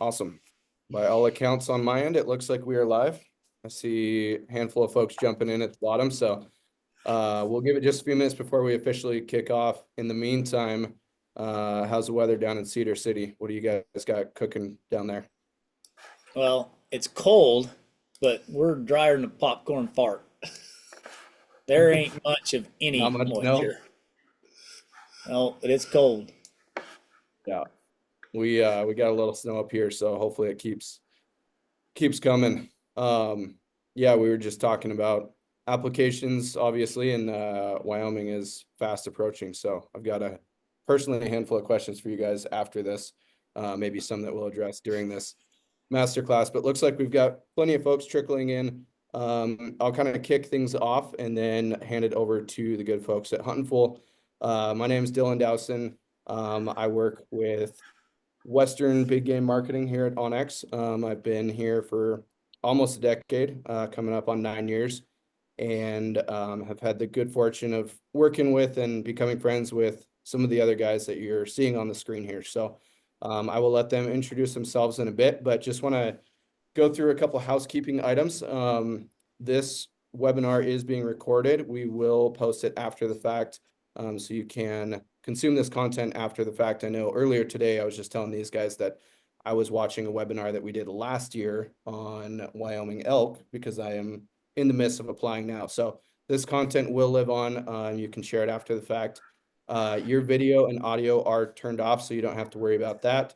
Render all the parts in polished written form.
Awesome. By all accounts on my end, it looks like we are live. I see a handful of folks jumping in at the bottom, so we'll give it just a few minutes before we officially kick off. In the meantime, how's the weather down in Cedar City? What do you guys got cooking down there? Well, it's cold, but we're drier than a popcorn fart. There ain't much of Not any much snow? moisture. No, but it's cold. Yeah. We got a little snow up here, so hopefully it keeps coming. Yeah, we were just talking about applications, obviously, and Wyoming is fast approaching. So I've got personally a handful of questions for you guys after this, maybe some that we'll address during this masterclass. But looks like we've got plenty of folks trickling in. I'll kind of kick things off and then hand it over to the good folks at Huntin. My name is Dylan Dowson. I work with Western big game marketing here at onX. I've been here for almost a decade, coming up on 9 years, and have had the good fortune of working with and becoming friends with some of the other guys that you're seeing on the screen here. So I will let them introduce themselves in a bit, but just want to go through a couple housekeeping items. This webinar is being recorded. We will post it after the fact, so you can consume this content after the fact. I know earlier today I was just telling these guys that I was watching a webinar that we did last year on Wyoming elk because I am in the midst of applying now. So this content will live on. You can share it after the fact. Your video and audio are turned off, so you don't have to worry about that.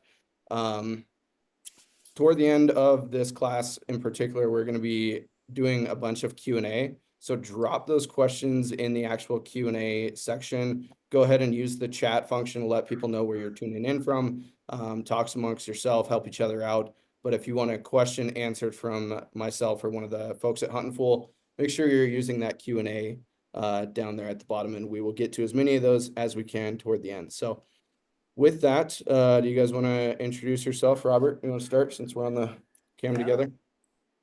Toward the end of this class in particular, we're going to be doing a bunch of Q&A. So drop those questions in the actual Q&A section. Go ahead and use the chat function to let people know where you're tuning in from. Talk amongst yourself, help each other out. But if you want a question answered from myself or one of the folks at Huntin, make sure you're using that Q&A down there at the bottom, and we will get to as many of those as we can toward the end. So with that, do you guys want to introduce yourself? Robert, you want to start since we're on the cam together?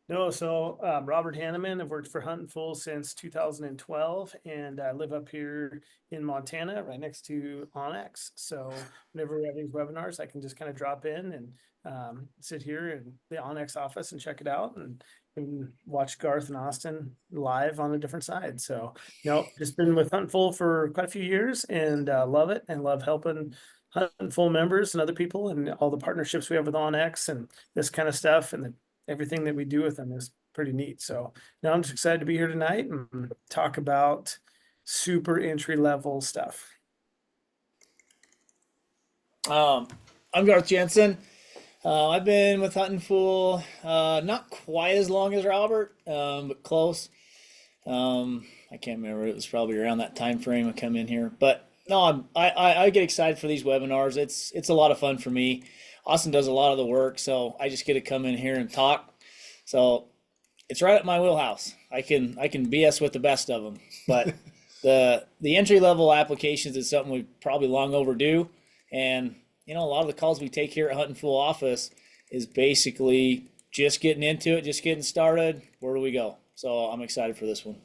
No, so Robert Hanneman. I've worked for Huntin since 2012, and I live up here in Montana, right next to onX. So whenever we have these webinars, I can just kind of drop in and sit here in the onX office and check it out, and watch Garth and Austin live on a different side. So no, just been with Huntin for quite a few years, and love it, and love helping Huntin members and other people, and all the partnerships we have with onX and this kind of stuff, and everything that we do with them is pretty neat. So now I'm just excited to be here tonight and talk about super entry level stuff. I'm Garth Jensen. I've been with Huntin not quite as long as Robert, but close. I can't remember. It was probably around that time frame I come in here. But no, I get excited for these webinars. It's a lot of fun for me. Austin does a lot of the work, so I just get to come in here and talk. So it's right up my wheelhouse. I can BS with the best of them, but the entry level applications is something we probably long overdue. And a lot of the calls we take here at Huntin office is basically just getting into it, just getting started. Where do we go? So I'm excited for this one.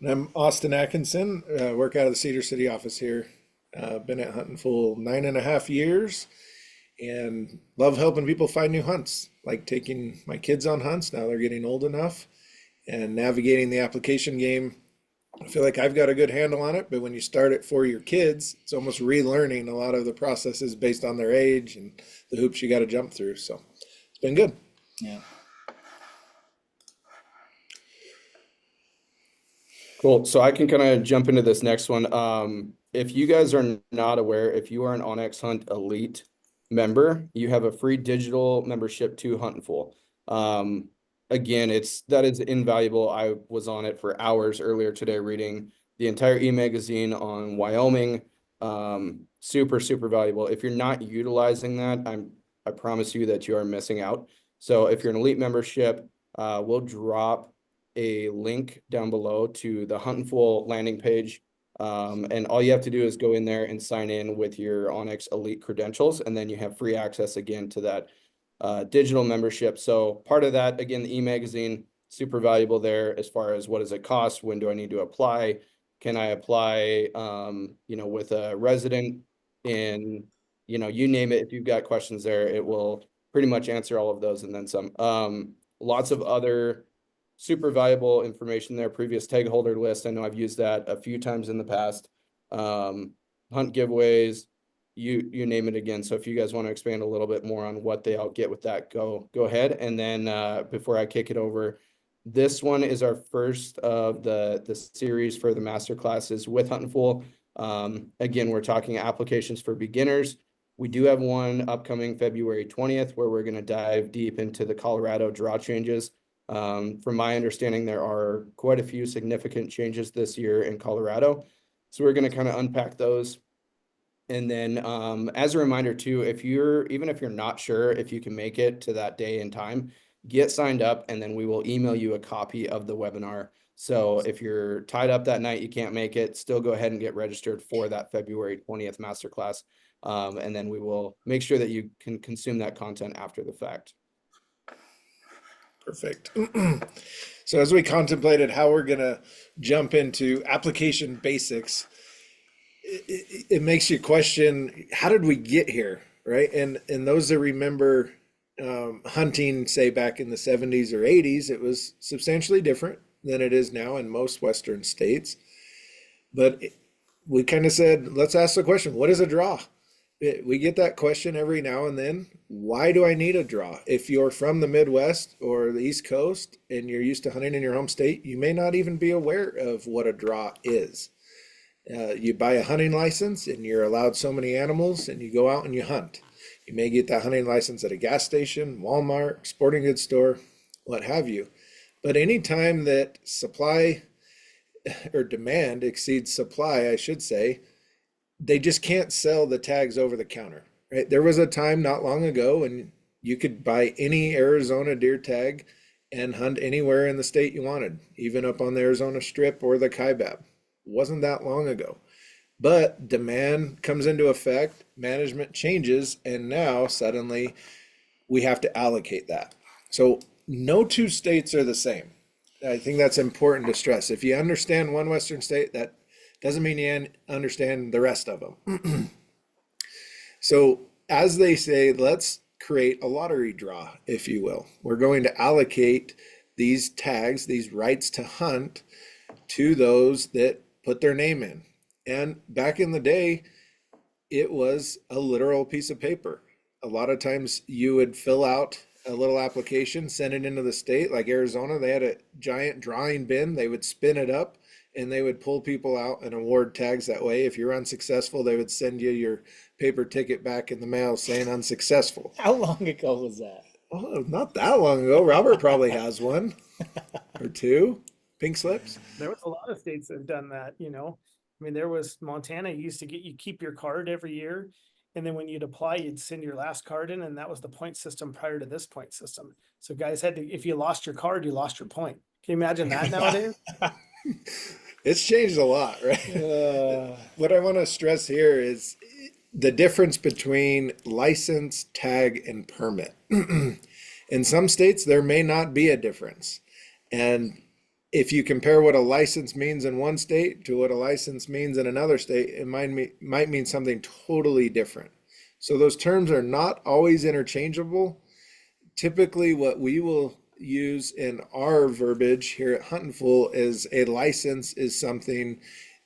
And I'm Austin Atkinson. Work out of the Cedar City office here. Been at Huntin 9.5 years. And love helping people find new hunts, like taking my kids on hunts. Now they're getting old enough, and navigating the application game. I feel like I've got a good handle on it, but when you start it for your kids, it's almost relearning a lot of the processes based on their age and the hoops you got to jump through. So it's been good. Yeah. Cool. So I can kind of jump into this next one. If you guys are not aware, if you are an onX Hunt Elite member, you have a free digital membership to Huntin. Again, that is invaluable. I was on it for hours earlier today reading the entire e-magazine on Wyoming. Super, super valuable. If you're not utilizing that, I promise you that you are missing out. So if you're an elite membership, we'll drop a link down below to the Huntin landing page. And all you have to do is go in there and sign in with your onX Elite credentials, and then you have free access again to that digital membership. So part of that, again, the e-magazine, super valuable there as far as what does it cost? When do I need to apply? Can I apply, with a resident in you know, you name it. If you've got questions there, it will pretty much answer all of those and then some. Lots of other super valuable information there. Previous tag holder list. I know I've used that a few times in the past. Hunt giveaways, you name it again. So if you guys want to expand a little bit more on what they all get with that, go ahead. And then before I kick it over, this one is our first of the series for the master classes with Huntin' Fool. Again, we're talking applications for beginners. We do have one upcoming February 20th where we're going to dive deep into the Colorado draw changes. From my understanding, there are quite a few significant changes this year in Colorado. So we're going to kind of unpack those. And then as a reminder too, even if you're not sure if you can make it to that day and time, get signed up and then we will email you a copy of the webinar. So if you're tied up that night, you can't make it, still go ahead and get registered for that February 20th masterclass. And then we will make sure that you can consume that content after the fact. Perfect. So as we contemplated how we're going to jump into application basics, it makes you question, how did we get here, right? And those that remember hunting, say back in the 70s or 80s, it was substantially different than it is now in most Western states. But we kind of said, let's ask the question, what is a draw? We get that question every now and then. Why do I need a draw? If you're from the Midwest or the East Coast and you're used to hunting in your home state, you may not even be aware of what a draw is. You buy a hunting license and you're allowed so many animals and you go out and you hunt. You may get that hunting license at a gas station, Walmart, sporting goods store, what have you. But anytime that supply or demand exceeds supply, I should say, they just can't sell the tags over the counter, right? There was a time not long ago when you could buy any Arizona deer tag and hunt anywhere in the state you wanted, even up on the Arizona Strip or the Kaibab. Wasn't that long ago. But demand comes into effect, management changes, and now suddenly we have to allocate that. So no two states are the same. I think that's important to stress. If you understand one Western state, that doesn't mean you understand the rest of them. So as they say, let's create a lottery draw, if you will. We're going to allocate these tags, these rights to hunt, to those that put their name in. And back in the day, it was a literal piece of paper. A lot of times you would fill out a little application, send it into the state. Like Arizona, they had a giant drawing bin. They would spin it up and they would pull people out and award tags that way. If you're unsuccessful, they would send you your paper ticket back in the mail saying unsuccessful. How long ago was that? Oh, not that long ago. Robert probably has one or two. Pink slips. There was a lot of states that have done that, you know. I mean, there was Montana used to you keep your card every year. And then when you'd apply, you'd send your last card in, and that was the point system prior to this point system. So guys had to, if you lost your card, you lost your point. Can you imagine that nowadays? It's changed a lot, right? What I want to stress here is the difference between license, tag, and permit. In some states, there may not be a difference. And if you compare what a license means in one state to what a license means in another state, it might mean something totally different. So those terms are not always interchangeable. Typically, what we will use in our verbiage here at Huntin' Fool is a license is something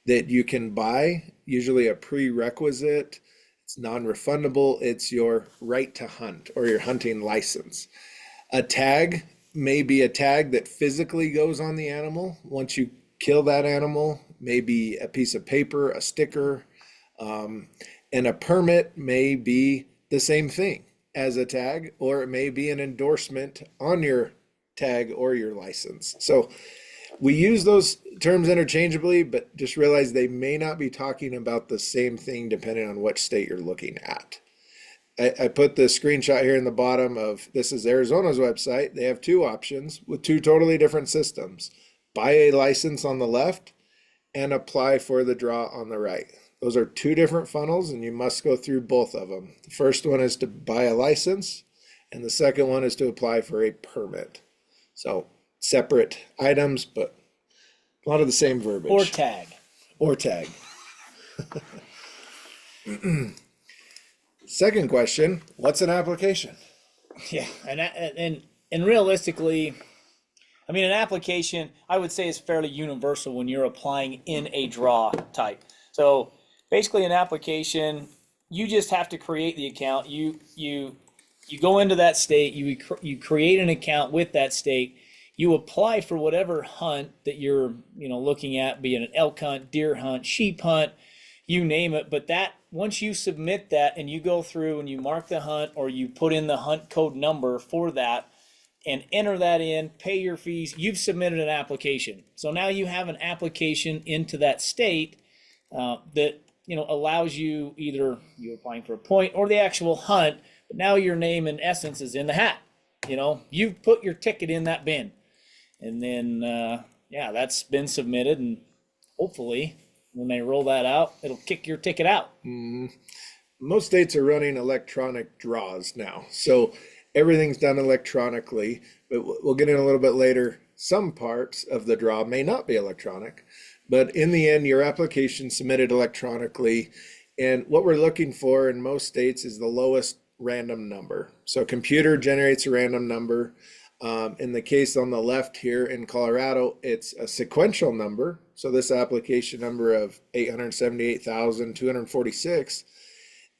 that you can buy, usually a prerequisite. It's non-refundable. It's your right to hunt or your hunting license. A tag may be a tag that physically goes on the animal. Once you kill that animal, maybe a piece of paper, a sticker, and a permit may be the same thing as a tag, or it may be an endorsement on your tag or your license. So we use those terms interchangeably, but just realize they may not be talking about the same thing depending on what state you're looking at. I put the screenshot here in the bottom of, this is Arizona's website. They have two options with two totally different systems. Buy a license on the left and apply for the draw on the right. Those are two different funnels and you must go through both of them. The first one is to buy a license and the second one is to apply for a permit. So separate items, but a lot of the same verbiage. Or tag. Or tag. Second question, what's an application? Yeah, and realistically, I mean, an application I would say is fairly universal when you're applying in a draw type. So basically, an application, you just have to create the account. You go into that state. You create an account with that state. You apply for whatever hunt that you're looking at, be it an elk hunt, deer hunt, sheep hunt, you name it. But that once you submit that and you go through and you mark the hunt or you put in the hunt code number for that and enter that in, pay your fees, you've submitted an application. So now you have an application into that state that allows you either you applying for a point or the actual hunt. But now your name in essence is in the hat. You've put your ticket in that bin, and then that's been submitted, and hopefully when they roll that out, it'll kick your ticket out. Most states are running electronic draws now, so everything's done electronically, but we'll get in a little bit later. Some parts of the draw may not be electronic, but in the end, your application submitted electronically. And what we're looking for in most states is the lowest random number. So computer generates a random number. In the case on the left here in Colorado, it's a sequential number. So this application number of 878,246,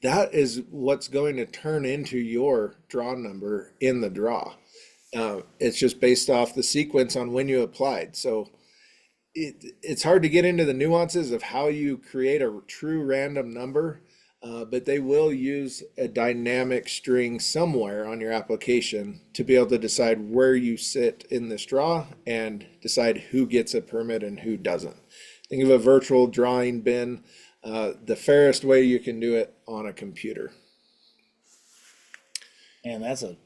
that is what's going to turn into your draw number in the draw. It's just based off the sequence on when you applied. So it's hard to get into the nuances of how you create a true random number, but they will use a dynamic string somewhere on your application to be able to decide where you sit in this draw and decide who gets a permit and who doesn't. Think of a virtual drawing bin, the fairest way you can do it on a computer. And that's a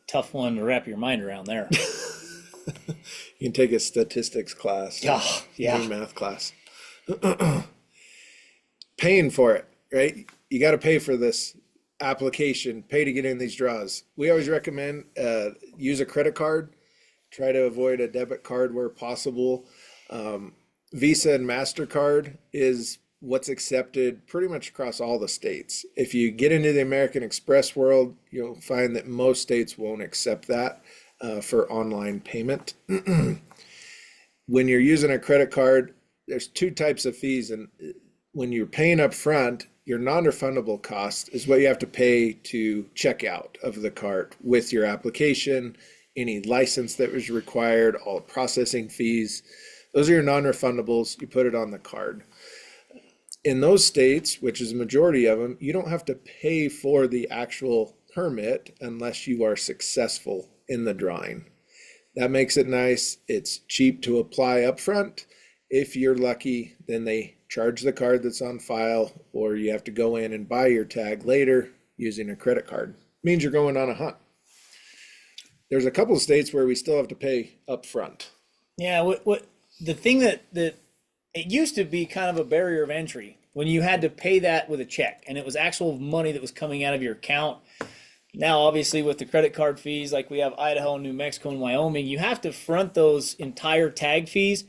tough one to wrap your mind around there. You can take a statistics class, Yeah. math class. Paying for it, right? You got to pay for this application, pay to get in these draws. We always recommend use a credit card. Try to avoid a debit card where possible. Visa and MasterCard is what's accepted pretty much across all the states. If you get into the American Express world, you'll find that most states won't accept that for online payment. When you're using a credit card, there's two types of fees. And when you're paying up front, your non-refundable cost is what you have to pay to check out of the cart with your application, any license that was required, all processing fees. Those are your non-refundables. You put it on the card. In those states, which is a majority of them, you don't have to pay for the actual permit unless you are successful in the drawing. That makes it nice. It's cheap to apply up front. If you're lucky, then they charge the card that's on file, or you have to go in and buy your tag later using a credit card. It means you're going on a hunt. There's a couple of states where we still have to pay up front. Yeah, what the thing that it used to be kind of a barrier of entry when you had to pay that with a check and it was actual money that was coming out of your account. Now, obviously, with the credit card fees, like we have Idaho, New Mexico, and Wyoming, you have to front those entire tag fees.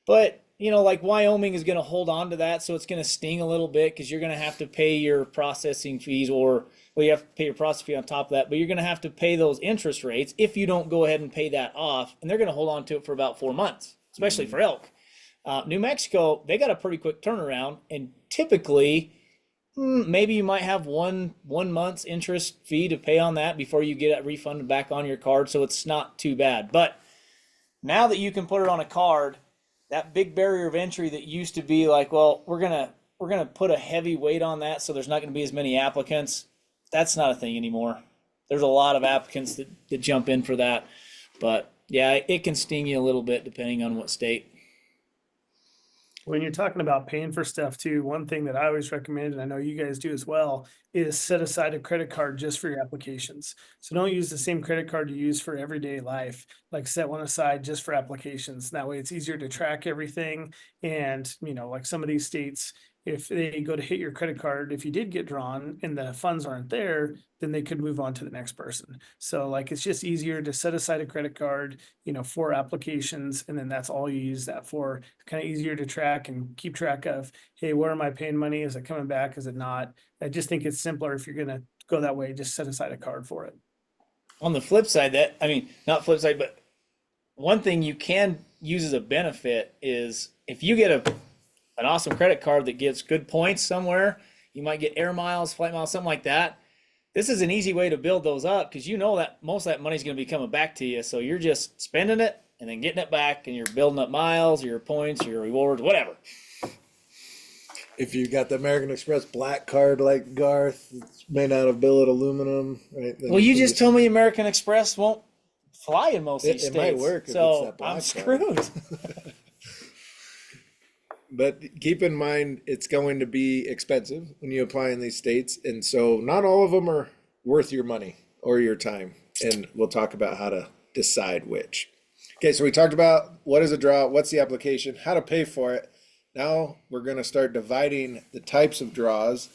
But, like Wyoming is going to hold on to that, so it's going to sting a little bit because you're going to have to pay your processing fees you have to pay your processing fee on top of that, but you're going to have to pay those interest rates if you don't go ahead and pay that off, and they're going to hold on to it for about 4 months, especially for elk. New Mexico, they got a pretty quick turnaround, and typically maybe you might have one month's interest fee to pay on that before you get it refunded back on your card, so it's not too bad. But now that you can put it on a card, that big barrier of entry that used to be like, well, we're gonna put a heavy weight on that, so there's not going to be as many applicants. That's not a thing anymore. There's a lot of applicants that jump in for that, but yeah, it can sting you a little bit depending on what state. When you're talking about paying for stuff too, one thing that I always recommend, and I know you guys do as well, is set aside a credit card just for your applications. So don't use the same credit card you use for everyday life. Like set one aside just for applications. That way it's easier to track everything. And, like some of these states, if they go to hit your credit card, if you did get drawn and the funds aren't there, then they could move on to the next person. So like, it's just easier to set aside a credit card, for applications, and then that's all you use that for. It's kind of easier to track and keep track of, hey, where am I paying money? Is it coming back? Is it not? I just think it's simpler if you're gonna go that way, just set aside a card for it. On the flip side, not flip side, but one thing you can use as a benefit is if you get an awesome credit card that gets good points somewhere, you might get air miles, flight miles, something like that. This is an easy way to build those up because you know that most of that money is going to be coming back to you. So you're just spending it and then getting it back, and you're building up miles, your points, your rewards, whatever. If you got the American Express black card like Garth, it's made out of billet aluminum, right? Then Well, you just told me American Express won't fly in most of these it might states, work if it's so that black I'm card. screwed. But keep in mind, it's going to be expensive when you apply in these states. And so not all of them are worth your money or your time. And we'll talk about how to decide which. Okay, so we talked about what is a draw, what's the application, how to pay for it. Now we're going to start dividing the types of draws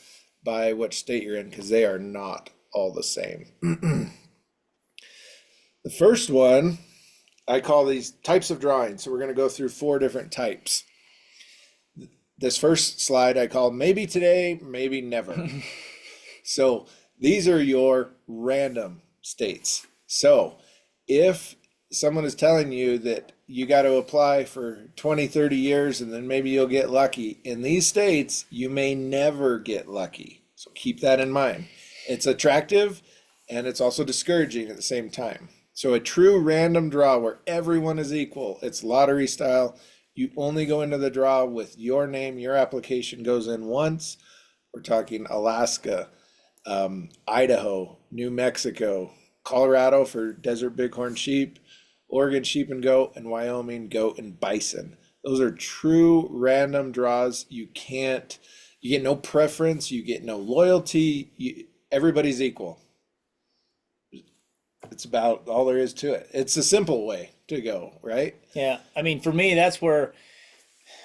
by which state you're in, because they are not all the same. The first one, I call these types of drawing. So we're going to go through 4 different types. This first slide I call maybe today, maybe never. So these are your random states. So if someone is telling you that you got to apply for 20, 30 years and then maybe you'll get lucky, in these states, you may never get lucky. So keep that in mind. It's attractive and it's also discouraging at the same time. So a true random draw where everyone is equal, it's lottery style. You only go into the draw with your name, your application goes in once. We're talking Alaska, Idaho, New Mexico, Colorado for desert bighorn sheep, Oregon sheep and goat, and Wyoming goat and bison. Those are true random draws. You get no preference, you get no loyalty, everybody's equal. It's about all there is to it. It's a simple way to go, right? Yeah, I mean, for me, that's where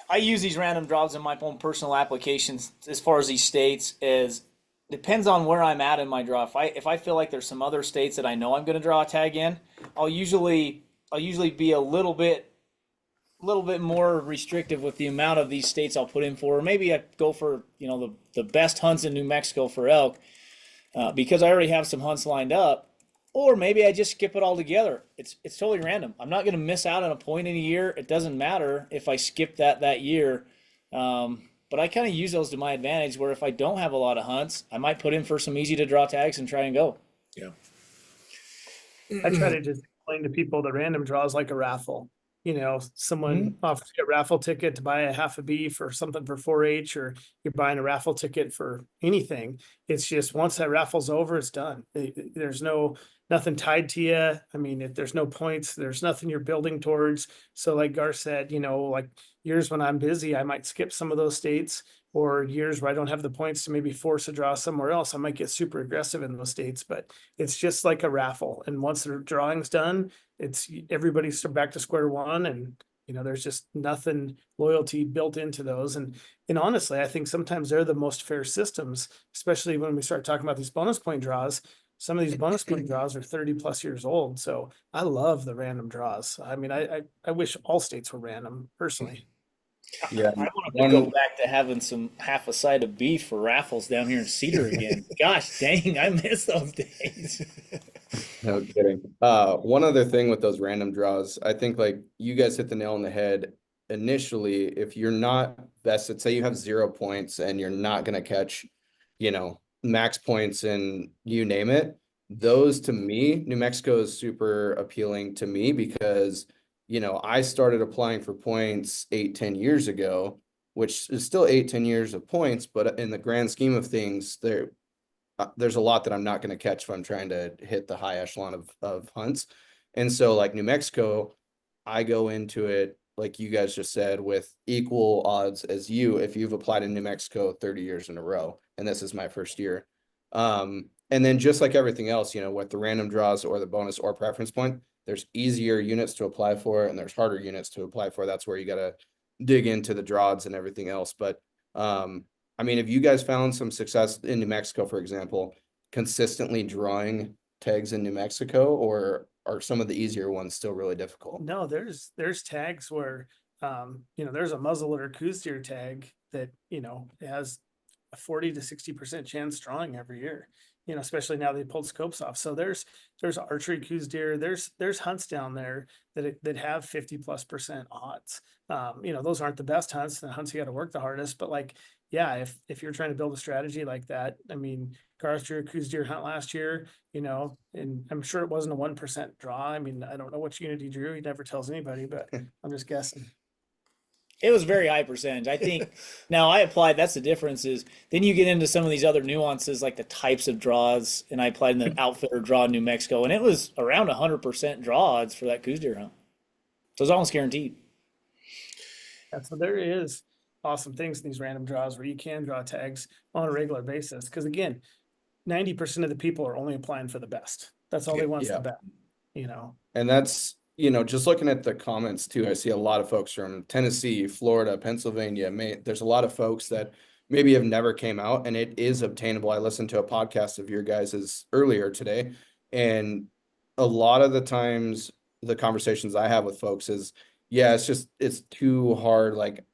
I use these random draws in my own personal applications. As far as these states, is depends on where I'm at in my draw. If I feel like there's some other states that I know I'm going to draw a tag in, I'll usually be a little bit more restrictive with the amount of these states I'll put in for. Or maybe I go for the best hunts in New Mexico for elk because I already have some hunts lined up. Or maybe I just skip it all together. It's totally random. I'm not going to miss out on a point in a year. It doesn't matter if I skip that year. But I kind of use those to my advantage where if I don't have a lot of hunts, I might put in for some easy to draw tags and try and go. Yeah. I try to just explain to people the random draw is like a raffle. Someone offers you a raffle ticket to buy a half a beef or something for 4-H, or you're buying a raffle ticket for anything. It's just once that raffle's over, it's done. There's nothing tied to you. I mean, if there's no points, there's nothing you're building towards. So like Gar said, like years when I'm busy, I might skip some of those states, or years where I don't have the points to maybe force a draw somewhere else. I might get super aggressive in those states, but it's just like a raffle. And once the drawing's done, it's everybody's back to square one. And, there's just nothing loyalty built into those. And honestly, I think sometimes they're the most fair systems, especially when we start talking about these bonus point draws. Some of these bonus point draws are 30 plus years old. So I love the random draws. I mean, I wish all states were random personally. Yeah, I want to go back to having some half a side of beef for raffles down here in Cedar again. Gosh dang, I miss those days. no kidding. One other thing with those random draws, I think like you guys hit the nail on the head. Initially, if you're not vested, say you have 0 points and you're not going to catch, max points and you name it, those to me, New Mexico is super appealing to me because I started applying for points 8-10 years ago, which is still 8-10 years of points, but in the grand scheme of things, there's a lot that I'm not going to catch if I'm trying to hit the high echelon of hunts. And so like New Mexico, I go into it, like you guys just said, with equal odds as you, if you've applied in New Mexico 30 years in a row, and this is my first year. And then just like everything else, with the random draws or the bonus or preference point, there's easier units to apply for and there's harder units to apply for. That's where you got to dig into the draws and everything else. But I mean, have you guys found some success in New Mexico, for example, consistently drawing tags in New Mexico, or are some of the easier ones still really difficult? No, there's tags where there's a muzzleloader coos deer tag that, has a 40 to 60% chance drawing every year. Especially now they pulled scopes off. So there's archery coos deer, there's hunts down there that have 50+% odds. Those aren't the best hunts, the hunts you got to work the hardest, but like, yeah, if you're trying to build a strategy like that, I mean, Garth drew a coos deer hunt last year, and I'm sure it wasn't a 1% draw. I mean, I don't know what unit he drew. He never tells anybody, but I'm just guessing. It was very high percentage. I think now I applied, that's the difference is then you get into some of these other nuances like the types of draws, and I applied in the outfitter draw in New Mexico, and it was around 100% draw odds for that coos deer hunt. So it's almost guaranteed. Yeah, so there is awesome things in these random draws where you can draw tags on a regular basis. Because again, 90% of the people are only applying for the best. That's all they want is Yeah. the best. And that's, just looking at the comments too, I see a lot of folks from Tennessee, Florida, Pennsylvania, Maine. There's a lot of folks that maybe have never came out, and it is obtainable. I listened to a podcast of your guys's earlier today, and a lot of the times the conversations I have with folks is, yeah, it's too hard. Like,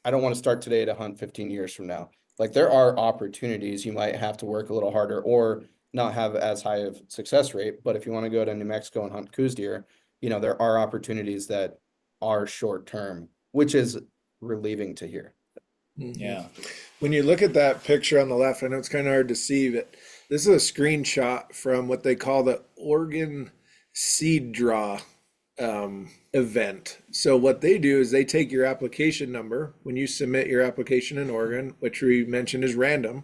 I don't want to start today to hunt 15 years from now. Like, there are opportunities. You might have to work a little harder or not have as high of success rate. But if you want to go to New Mexico and hunt coos deer, there are opportunities that are short term, which is relieving to hear. Yeah. When you look at that picture on the left, I know it's kind of hard to see, but this is a screenshot from what they call the Oregon Seed Draw event. So what they do is they take your application number when you submit your application in Oregon, which we mentioned is random,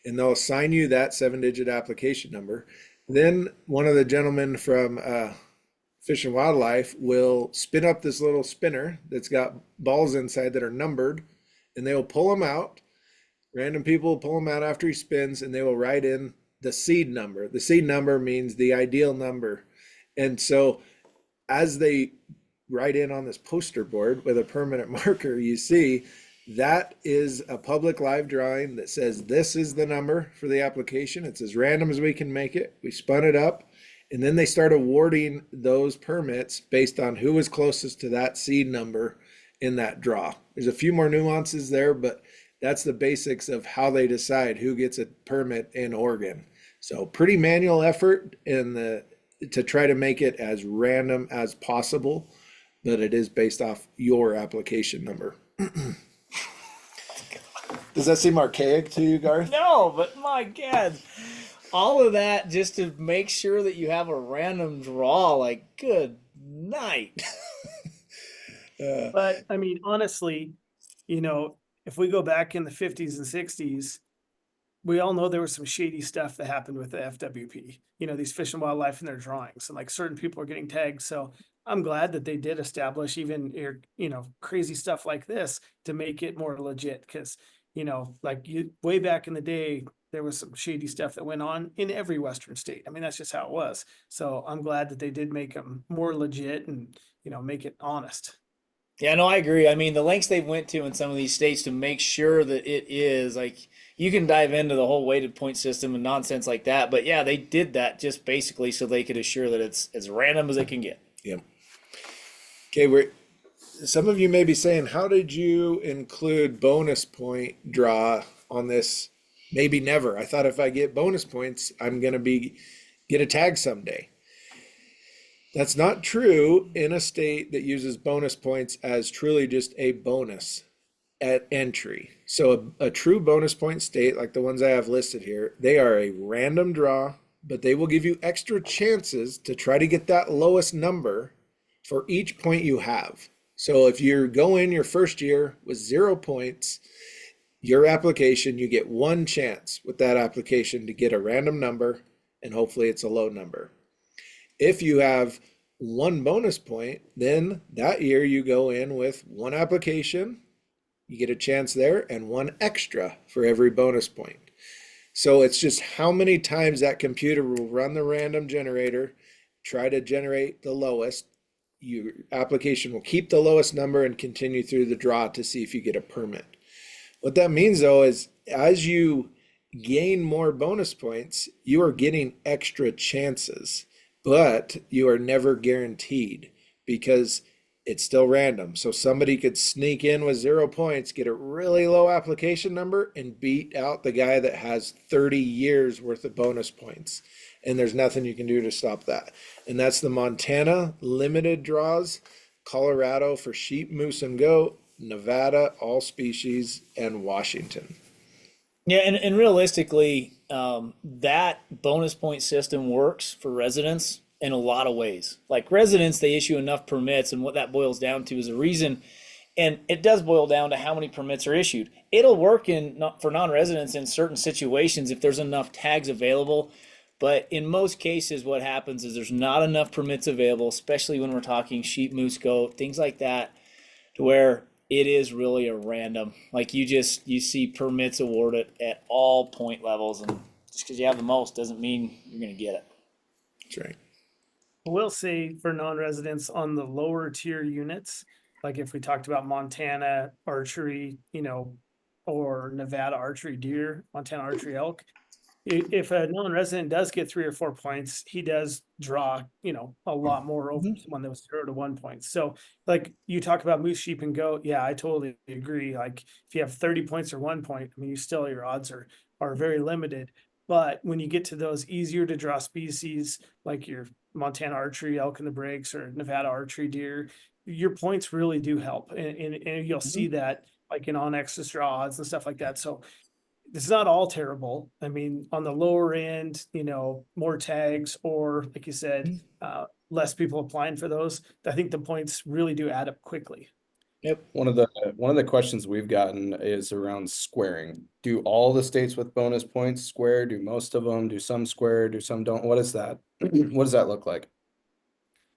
and they'll assign you that 7-digit application number. Then one of the gentlemen from Fish and Wildlife will spin up this little spinner that's got balls inside that are numbered, and they will pull them out. Random people will pull them out after he spins, and they will write in the seed number. The seed number means the ideal number. And so as they write in on this poster board with a permanent marker, you see that is a public live drawing that says this is the number for the application. It's as random as we can make it. We spun it up, and then they start awarding those permits based on who was closest to that seed number in that draw. There's a few more nuances there, but that's the basics of how they decide who gets a permit in Oregon. So pretty manual effort to try to make it as random as possible, but it is based off your application number. Does that seem archaic to you, Garth? No, but my God, all of that just to make sure that you have a random draw, like, good night. But I mean, honestly, if we go back in the 50s and 60s, we all know there was some shady stuff that happened with the FWP, these Fish and Wildlife and their drawings, and like certain people are getting tagged. So I'm glad that they did establish even, crazy stuff like this to make it more legit. Cause, way back in the day, there was some shady stuff that went on in every Western state. I mean, that's just how it was. So I'm glad that they did make them more legit and, make it honest. Yeah, no, I agree. I mean, the lengths they went to in some of these states to make sure that it is like you can dive into the whole weighted point system and nonsense like that. But yeah, they did that just basically so they could assure that it's as random as it can get. Yeah. Okay, some of you may be saying, how did you include bonus point draw on this? Maybe never. I thought if I get bonus points, I'm going to get a tag someday. That's not true in a state that uses bonus points as truly just a bonus at entry. So a true bonus point state, like the ones I have listed here, they are a random draw, but they will give you extra chances to try to get that lowest number for each point you have. So if you go in your first year with 0 points, your application, you get one chance with that application to get a random number, and hopefully it's a low number. If you have one bonus point, then that year you go in with one application, you get a chance there, and one extra for every bonus point. So it's just how many times that computer will run the random generator, try to generate the lowest. Your application will keep the lowest number and continue through the draw to see if you get a permit. What that means though is as you gain more bonus points, you are getting extra chances, but you are never guaranteed because it's still random. So somebody could sneak in with 0 points, get a really low application number, and beat out the guy that has 30 years worth of bonus points. And there's nothing you can do to stop that. And that's the Montana limited draws, Colorado for sheep, moose, and goat, Nevada, all species, and Washington. Yeah, and realistically, that bonus point system works for residents in a lot of ways. Like residents, they issue enough permits, and what that boils down to is a reason, and it does boil down to how many permits are issued. It'll work in not for non-residents in certain situations if there's enough tags available, but in most cases, what happens is there's not enough permits available, especially when we're talking sheep, moose, goat, things like that, to where it is really a random. Like you see permits awarded at all point levels, and just because you have the most doesn't mean you're going to get it. That's right. We'll say for non-residents on the lower tier units, like if we talked about Montana archery, or Nevada archery deer, Montana archery elk, if a non-resident does get 3 or 4 points, he does draw, a lot more over someone that was 0 to 1 point. So like you talk about moose, sheep, and goat. Yeah, I totally agree. Like if you have 30 points or 1 point, I mean, your odds are very limited. But when you get to those easier to draw species, like your Montana archery elk in the breaks or Nevada archery deer, your points really do help. And you'll see that like in onX's draw odds and stuff like that. So it's not all terrible. I mean, on the lower end, more tags or like you said, less people applying for those. I think the points really do add up quickly. Yep. One of the questions we've gotten is around squaring. Do all the states with bonus points square? Do most of them? Do some square? Do some don't? What is that? What does that look like?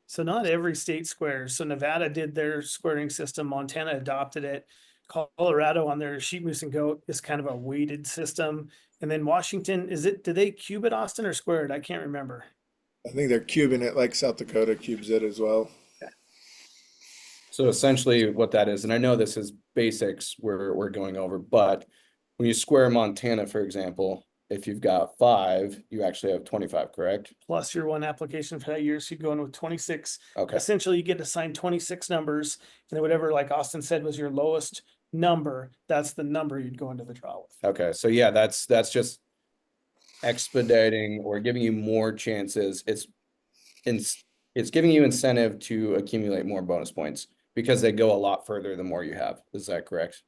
So not every state squares. So Nevada did their squaring system. Montana adopted it. Colorado on their sheep, moose, and goat is kind of a weighted system. And then Washington, do they cube it, Austin, or square it? I can't remember. I think they're cubing it like South Dakota cubes it as well. So essentially what that is, and I know this is basics we're going over, but when you square Montana, for example, if you've got 5, you actually have 25, correct? Plus your one application for that year. So you go in with 26. Okay. Essentially, you get assigned 26 numbers. And then whatever, like Austin said, was your lowest number, that's the number you'd go into the draw with. Okay. So yeah, that's just expediting or giving you more chances. It's giving you incentive to accumulate more bonus points because they go a lot further the more you have. Is that correct?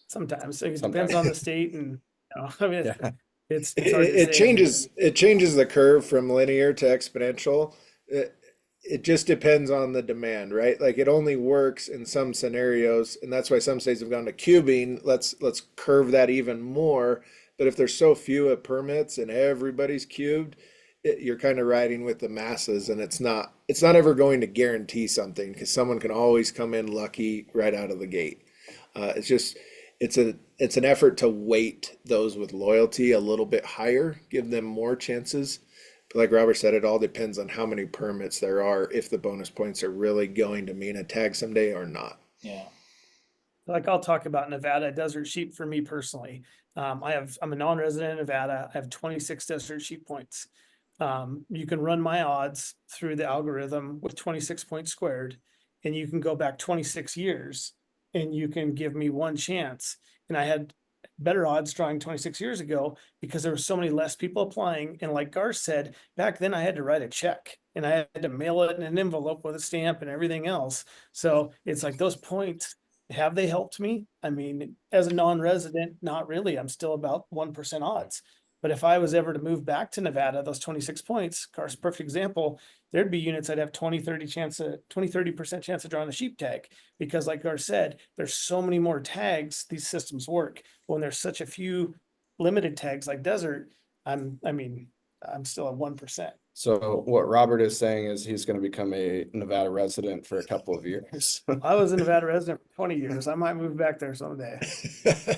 Sometimes. It depends on the state and I mean, Yeah. it's hard to It say. changes the curve from linear to exponential. It just depends on the demand, right? Like it only works in some scenarios, and that's why some states have gone to cubing. Let's curve that even more. But if there's so few permits and everybody's cubed, you're kind of riding with the masses, and it's not ever going to guarantee something because someone can always come in lucky right out of the gate. It's an effort to weight those with loyalty a little bit higher, give them more chances. But like Robert said, it all depends on how many permits there are, if the bonus points are really going to mean a tag someday or not. Yeah. Like I'll talk about Nevada desert sheep for me personally. I'm a non-resident in Nevada. I have 26 desert sheep points. You can run my odds through the algorithm with 26 points squared, and you can go back 26 years and you can give me one chance. And I had better odds drawing 26 years ago because there were so many less people applying. And like Gar said, back then I had to write a check and I had to mail it in an envelope with a stamp and everything else. So it's like those points, have they helped me? I mean, as a non-resident, not really. I'm still about 1% odds. But if I was ever to move back to Nevada, those 26 points, Car's a perfect example, there'd be units I'd have 30% chance of drawing the sheep tag. Because like Gar said, there's so many more tags these systems work. When there's such a few limited tags like desert, I'm still at 1%. So what Robert is saying is he's going to become a Nevada resident for a couple of years. I was a Nevada resident for 20 years. I might move back there someday.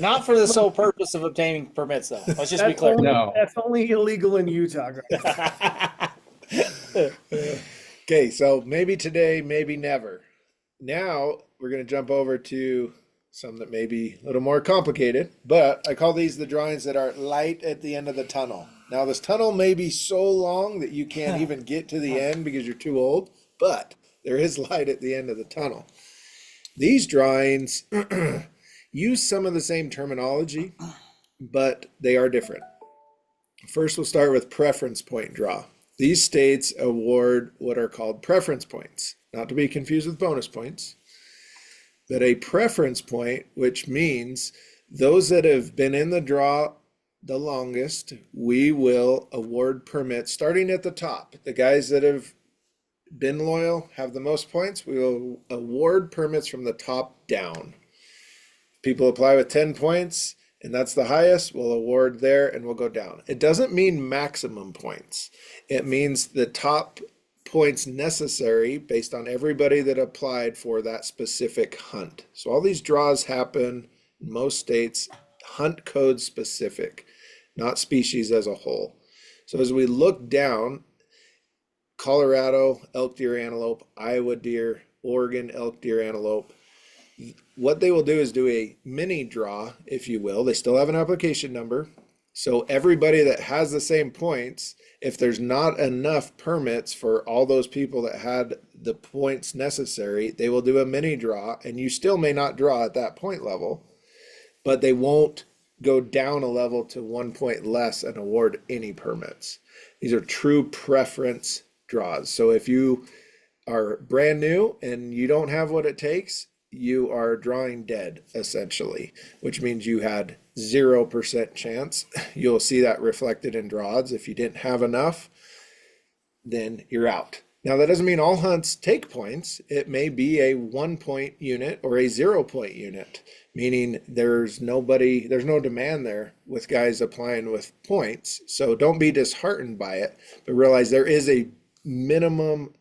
Not for the sole purpose of obtaining permits, though. Let's just be clear. No. That's only illegal in Utah. Right? Okay, so maybe today, maybe never. Now we're going to jump over to some that may be a little more complicated, but I call these the drawings that are light at the end of the tunnel. Now, this tunnel may be so long that you can't even get to the end because you're too old, but there is light at the end of the tunnel. These drawings use some of the same terminology, but they are different. First, we'll start with preference point draw. These states award what are called preference points, not to be confused with bonus points, but a preference point, which means those that have been in the draw the longest, we will award permits starting at the top. The guys that have been loyal, have the most points, we will award permits from the top down. People apply with 10 points, and that's the highest, we'll award there and we'll go down. It doesn't mean maximum points. It means the top points necessary based on everybody that applied for that specific hunt. So all these draws happen in most states, hunt code specific, not species as a whole. So as we look down, Colorado elk deer antelope, Iowa deer, Oregon elk deer antelope, what they will do is do a mini draw, if you will. They still have an application number. So everybody that has the same points, if there's not enough permits for all those people that had the points necessary, they will do a mini draw, and you still may not draw at that point level, but they won't go down a level to 1 point less and award any permits. These are true preference draws. So if you are brand new and you don't have what it takes, you are drawing dead essentially, which means you had 0% chance. You'll see that reflected in draws. If you didn't have enough, then you're out. Now that doesn't mean all hunts take points. It may be a 1 point unit or a 0 point unit, meaning there's no demand there with guys applying with points. So don't be disheartened by it, but realize there is a minimum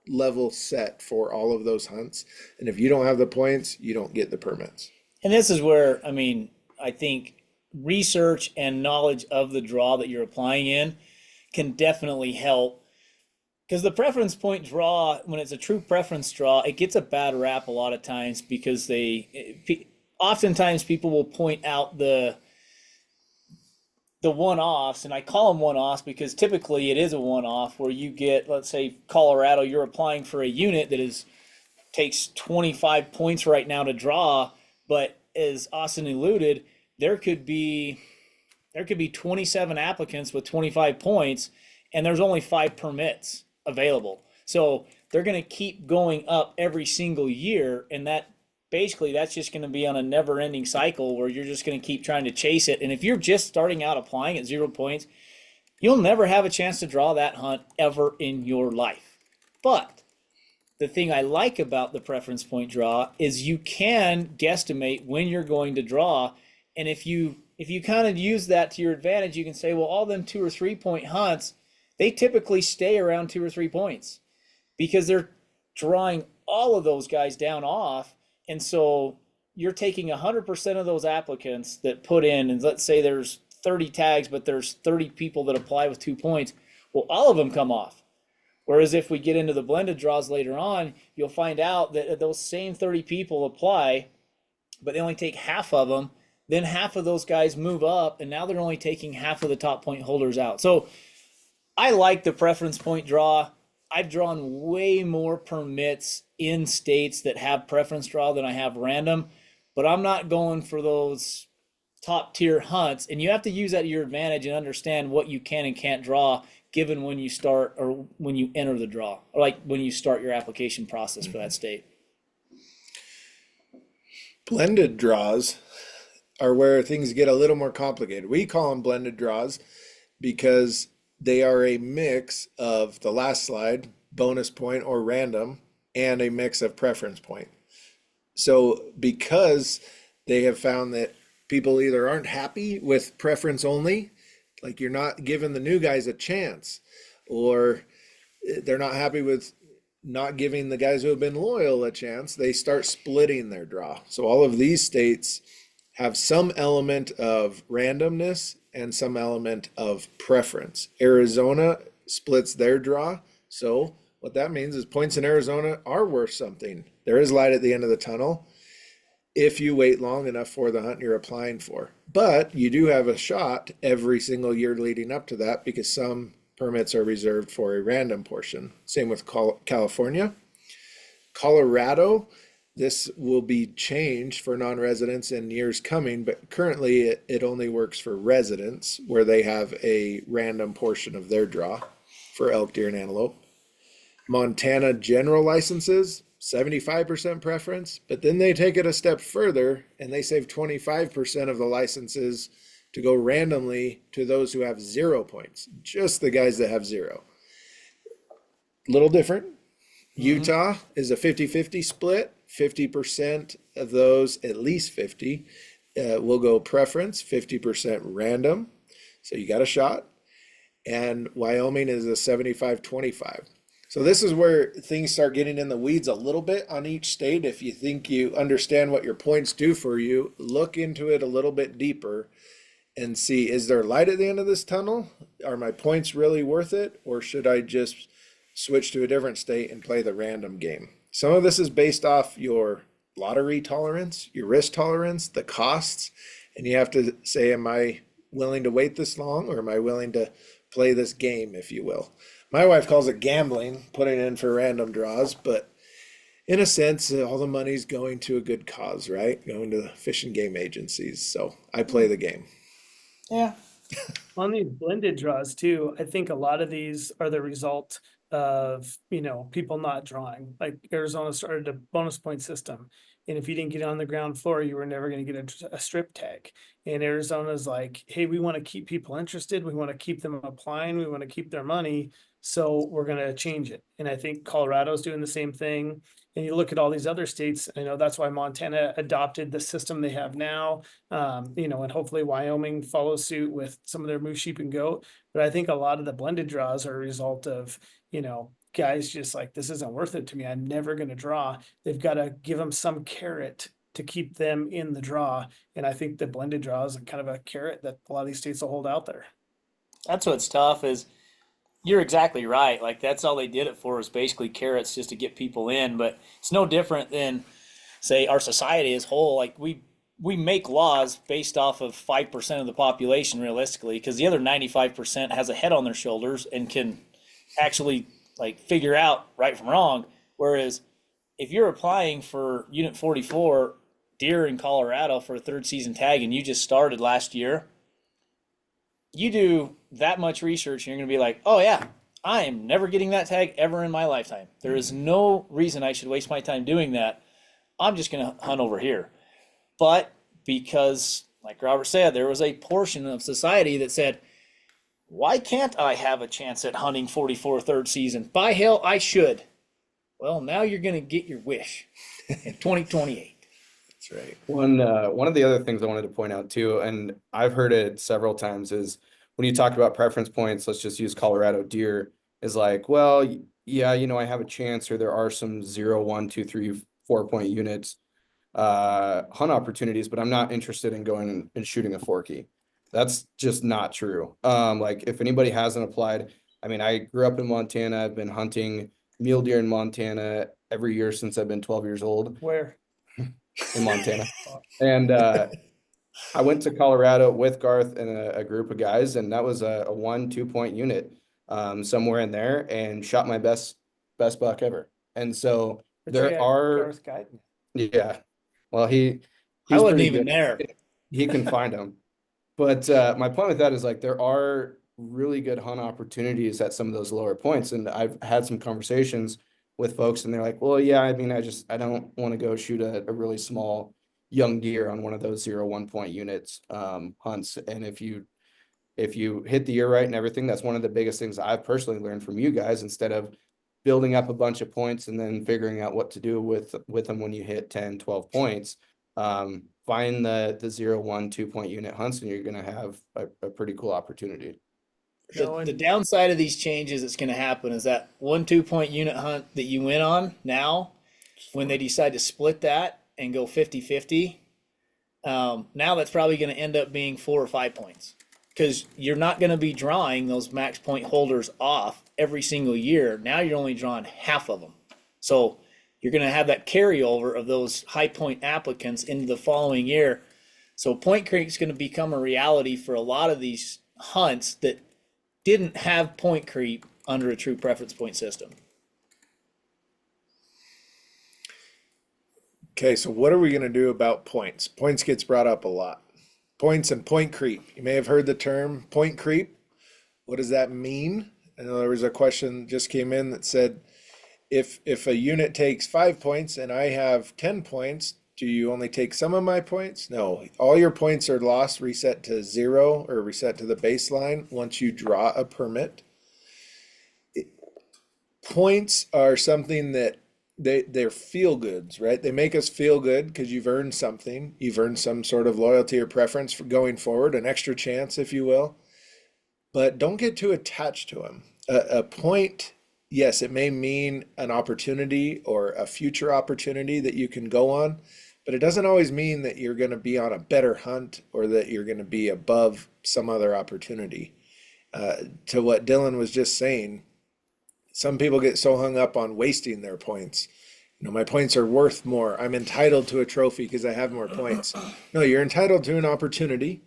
level set for all of those hunts. And if you don't have the points, you don't get the permits. And this is where, I mean, I think research and knowledge of the draw that you're applying in can definitely help. Because the preference point draw, when it's a true preference draw, it gets a bad rap a lot of times because oftentimes people will point out the one-offs, and I call them one-offs because typically it is a one-off where you get, let's say Colorado, you're applying for a unit that takes 25 points right now to draw, but as Austin alluded, there could be 27 applicants with 25 points, and there's only 5 permits available. So they're going to keep going up every single year, and that's just going to be on a never-ending cycle where you're just going to keep trying to chase it. And if you're just starting out applying at 0 points, you'll never have a chance to draw that hunt ever in your life. But the thing I like about the preference point draw is you can guesstimate when you're going to draw. And if you kind of use that to your advantage, you can say, well, all them 2 or 3 point hunts, they typically stay around 2 or 3 points because they're drawing all of those guys down off. And so you're taking 100% of those applicants that put in, and let's say there's 30 tags, but there's 30 people that apply with 2 points. Well, all of them come off. Whereas if we get into the blended draws later on, you'll find out that those same 30 people apply, but they only take half of them. Then half of those guys move up, and now they're only taking half of the top point holders out. So I like the preference point draw. I've drawn way more permits in states that have preference draw than I have random, but I'm not going for those top tier hunts. And you have to use that to your advantage and understand what you can and can't draw given when you start or when you enter the draw, or like when you start your application process for that state. Blended draws are where things get a little more complicated. We call them blended draws because they are a mix of the last slide, bonus point or random, and a mix of preference point. So because they have found that people either aren't happy with preference only, like you're not giving the new guys a chance, or they're not happy with not giving the guys who have been loyal a chance, they start splitting their draw. So all of these states have some element of randomness and some element of preference. Arizona splits their draw. So what that means is points in Arizona are worth something. There is light at the end of the tunnel. if you wait long enough for the hunt you're applying for. But you do have a shot every single year leading up to that because some permits are reserved for a random portion. Same with California. Colorado, this will be changed for non-residents in years coming, but currently it only works for residents where they have a random portion of their draw for elk, deer, and antelope. Montana general licenses, 75% preference, but then they take it a step further and they save 25% of the licenses to go randomly to those who have 0 points, just the guys that have 0. Little different. Utah is a 50-50 split. 50% of those, at least 50, will go preference, 50% random. So you got a shot. And Wyoming is a 75-25. So this is where things start getting in the weeds a little bit on each state. If you think you understand what your points do for you, look into it a little bit deeper and see, is there light at the end of this tunnel? Are my points really worth it? Or should I just switch to a different state and play the random game? Some of this is based off your lottery tolerance, your risk tolerance, the costs, and you have to say, am I willing to wait this long, or am I willing to play this game, if you will? My wife calls it gambling, putting in for random draws, but in a sense, all the money's going to a good cause, right? Going to the fish and game agencies. So I play the game. Yeah. On these blended draws too, I think a lot of these are the result of, people not drawing. Like Arizona started a bonus point system. And if you didn't get on the ground floor, you were never going to get a strip tag. And Arizona's like, hey, we want to keep people interested. We want to keep them applying. We want to keep their money. So we're going to change it. And I think Colorado's doing the same thing. And you look at all these other states, that's why Montana adopted the system they have now. And hopefully Wyoming follows suit with some of their moose, sheep, and goat. But I think a lot of the blended draws are a result of, guys just like, this isn't worth it to me. I'm never going to draw. They've got to give them some carrot to keep them in the draw. And I think the blended draw is kind of a carrot that a lot of these states will hold out there. That's what's tough is you're exactly right. Like that's all they did it for was basically carrots just to get people in. But it's no different than, say, our society as whole. Like we make laws based off of 5% of the population realistically, because the other 95% has a head on their shoulders and can actually like figure out right from wrong. Whereas if you're applying for Unit 44 deer in Colorado for a third season tag and you just started last year, you do that much research and you're going to be like, oh yeah, I am never getting that tag ever in my lifetime. There is no reason I should waste my time doing that. I'm just going to hunt over here. But because, like Robert said, there was a portion of society that said, why can't I have a chance at hunting 44 third season? By hell, I should. Well, now you're going to get your wish in 2028. That's right. One of the other things I wanted to point out too, and I've heard it several times, is when you talk about preference points, let's just use Colorado deer, is like, well, yeah, I have a chance, or there are some 0, 1, 2, 3, 4 point units, hunt opportunities, but I'm not interested in going and shooting a forky. That's just not true. Like if anybody hasn't applied, I grew up in Montana. I've been hunting mule deer in Montana every year since I've been 12 years old. Where? In Montana. And I went to Colorado with Garth and a group of guys, and that was a 1-2 point unit, somewhere in there, and shot my best buck ever. And so there are, yeah, well, I he's wasn't pretty even good. there. He can find them. But my point with that is like there are really good hunt opportunities at some of those lower points. And I've had some conversations with folks and they're like, well, yeah, I don't want to go shoot a really small young deer on one of those 0, 1 point units hunts. And if you hit the year right and everything, that's one of the biggest things I've personally learned from you guys. Instead of building up a bunch of points and then figuring out what to do with them when you hit 10, 12 points, find the 0, 1, 2 point unit hunts, and you're going to have a pretty cool opportunity. The downside of these changes that's going to happen is that 1-2 point unit hunt that you went on now, when they decide to split that and go 50-50, now that's probably going to end up being 4 or 5 points, because you're not going to be drawing those max point holders off every single year. Now you're only drawing half of them. So you're going to have that carryover of those high point applicants into the following year. So point creep is going to become a reality for a lot of these hunts that didn't have point creep under a true preference point system. Okay, so what are we going to do about points? Points gets brought up a lot. Points and point creep. You may have heard the term point creep. What does that mean? I know there was a question just came in that said, if a unit takes 5 points and I have 10 points, do you only take some of my points? No, all your points are lost, reset to 0 or reset to the baseline once you draw a permit. Points are something that they're feel goods, right? They make us feel good because you've earned something. You've earned some sort of loyalty or preference for going forward, an extra chance, if you will. But don't get too attached to them. A point, yes, it may mean an opportunity or a future opportunity that you can go on, but it doesn't always mean that you're going to be on a better hunt or that you're going to be above some other opportunity. To what Dylan was just saying, some people get so hung up on wasting their points. You know, my points are worth more. I'm entitled to a trophy because I have more points. No, you're entitled to an opportunity.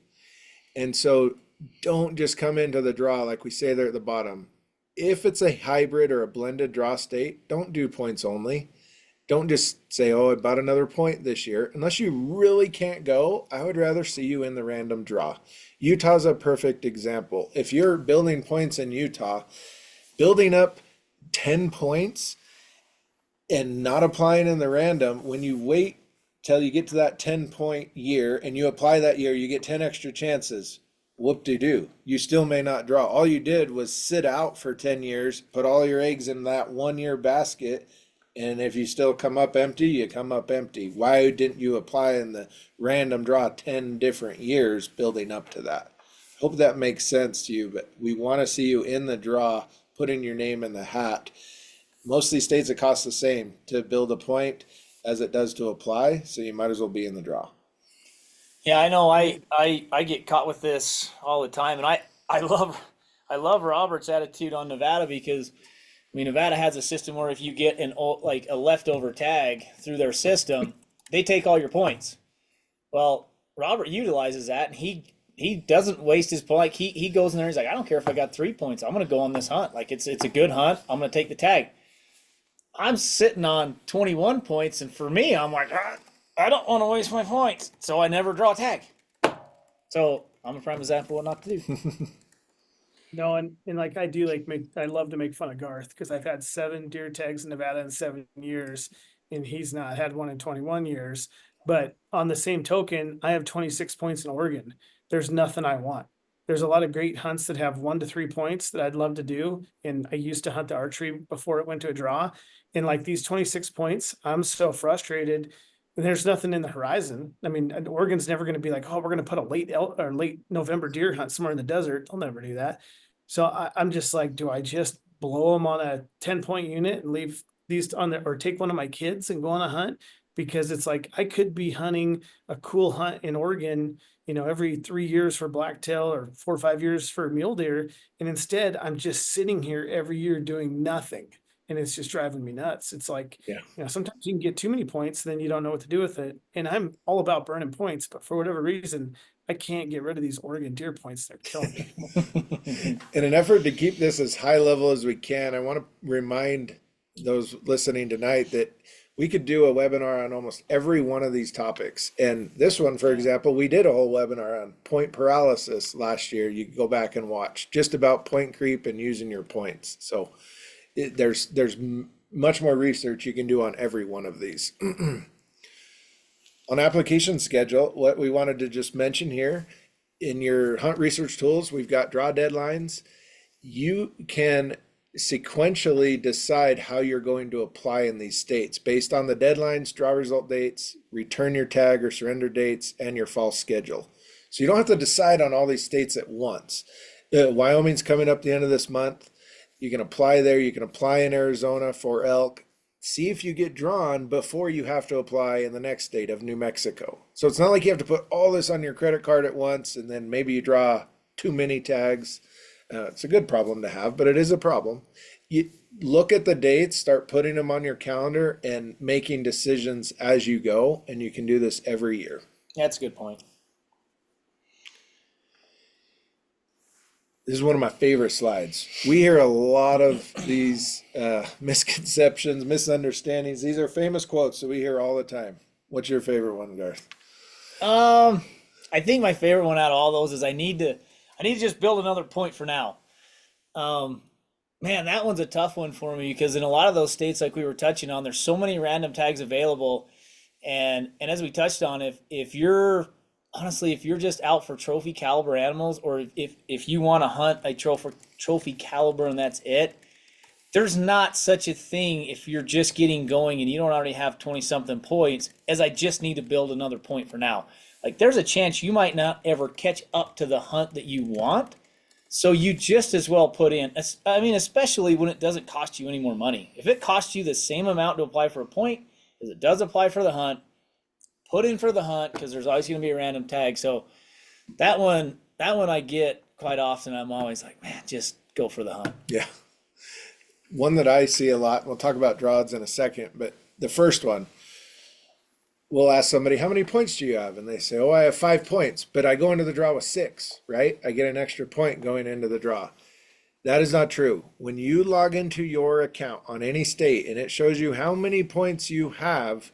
And so don't just come into the draw like we say there at the bottom. If it's a hybrid or a blended draw state, don't do points only. Don't just say, oh, I bought another point this year. Unless you really can't go, I would rather see you in the random draw. Utah's a perfect example. If you're building points in Utah, building up 10 points and not applying in the random, when you wait till you get to that 10-point year and you apply that year, you get 10 extra chances. Whoop-de-doo. You still may not draw. All you did was sit out for 10 years, put all your eggs in that 1-year basket, and if you still come up empty, you come up empty. Why didn't you apply in the random draw 10 different years building up to that? Hope that makes sense to you, but we want to see you in the draw, putting your name in the hat. Most of these states, it costs the same to build a point as it does to apply, so you might as well be in the draw. Yeah, I know. I get caught with this all the time, and I love Robert's attitude on Nevada because I mean Nevada has a system where if you get like a leftover tag through their system, they take all your points. Well, Robert utilizes that, and he doesn't waste his point. Like he goes in there. He's like, I don't care if I got 3 points. I'm going to go on this hunt. Like it's a good hunt. I'm going to take the tag. I'm sitting on 21 points, and for me, I'm like, I don't want to waste my points, so I never draw a tag. So I'm a prime example of what not to do. No, and like I do I love to make fun of Garth because I've had 7 deer tags in Nevada in 7 years, and he's not had one in 21 years. But on the same token, I have 26 points in Oregon. There's nothing I want. There's a lot of great hunts that have 1 to 3 points that I'd love to do. And I used to hunt the archery before it went to a draw. And like these 26 points, I'm so frustrated. And there's nothing in the horizon. I mean, Oregon's never going to be like, oh, we're going to put a late November deer hunt somewhere in the desert. They'll never do that. So I'm just like, do I just blow them on a 10-point unit and leave these on there, or take one of my kids and go on a hunt? Because it's like I could be hunting a cool hunt in Oregon, every 3 years for blacktail or 4 or 5 years for mule deer. And instead, I'm just sitting here every year doing nothing. And it's just driving me nuts. It's like, sometimes you can get too many points, then you don't know what to do with it. And I'm all about burning points, but for whatever reason, I can't get rid of these Oregon deer points. They're killing me. In an effort to keep this as high level as we can, I want to remind those listening tonight that we could do a webinar on almost every one of these topics. And this one, for example, we did a whole webinar on point paralysis last year. You can go back and watch just about point creep and using your points. So there's much more research you can do on every one of these. On application schedule, what we wanted to just mention here, in your hunt research tools, we've got draw deadlines. You can sequentially decide how you're going to apply in these states based on the deadlines, draw result dates, return your tag or surrender dates, and your fall schedule. So you don't have to decide on all these states at once. Wyoming's coming up the end of this month. You can apply there. You can apply in Arizona for elk. See if you get drawn before you have to apply in the next state of New Mexico. So it's not like you have to put all this on your credit card at once and then maybe you draw too many tags. It's a good problem to have, but it is a problem. You look at the dates, start putting them on your calendar and making decisions as you go, and you can do this every year. That's a good point. This is one of my favorite slides. We hear a lot of these misconceptions, misunderstandings. These are famous quotes that we hear all the time. What's your favorite one, Garth? I think my favorite one out of all those is I need to just build another point for now. Man, that one's a tough one for me because in a lot of those states, like we were touching on, there's so many random tags available, and as we touched on, if you're honestly, if you're just out for trophy caliber animals, or if you want to hunt a trophy caliber and that's it, there's not such a thing if you're just getting going and you don't already have 20 something points as I just need to build another point for now. Like there's a chance you might not ever catch up to the hunt that you want. So you just as well put in, I mean, especially when it doesn't cost you any more money. If it costs you the same amount to apply for a point as it does apply for the hunt, put in for the hunt because there's always going to be a random tag. So that one I get quite often. I'm always like, man, just go for the hunt. Yeah. One that I see a lot, we'll talk about draw odds in a second, but the first one, we'll ask somebody, how many points do you have? And they say, oh, I have 5 points, but I go into the draw with 6, right? I get an extra point going into the draw. That is not true. When you log into your account on any state and it shows you how many points you have,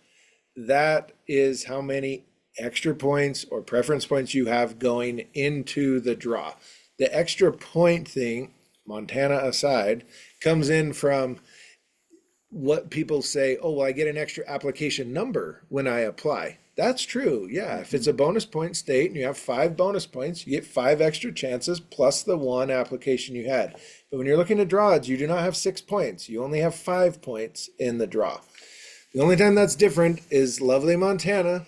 that is how many extra points or preference points you have going into the draw. The extra point thing, Montana aside, comes in from what people say, oh, well, I get an extra application number when I apply. That's true. Yeah. If it's a bonus point state and you have 5 bonus points, you get 5 extra chances plus the 1 application you had. But when you're looking at draw odds, you do not have 6 points. You only have 5 points in the draw. The only time that's different is lovely Montana.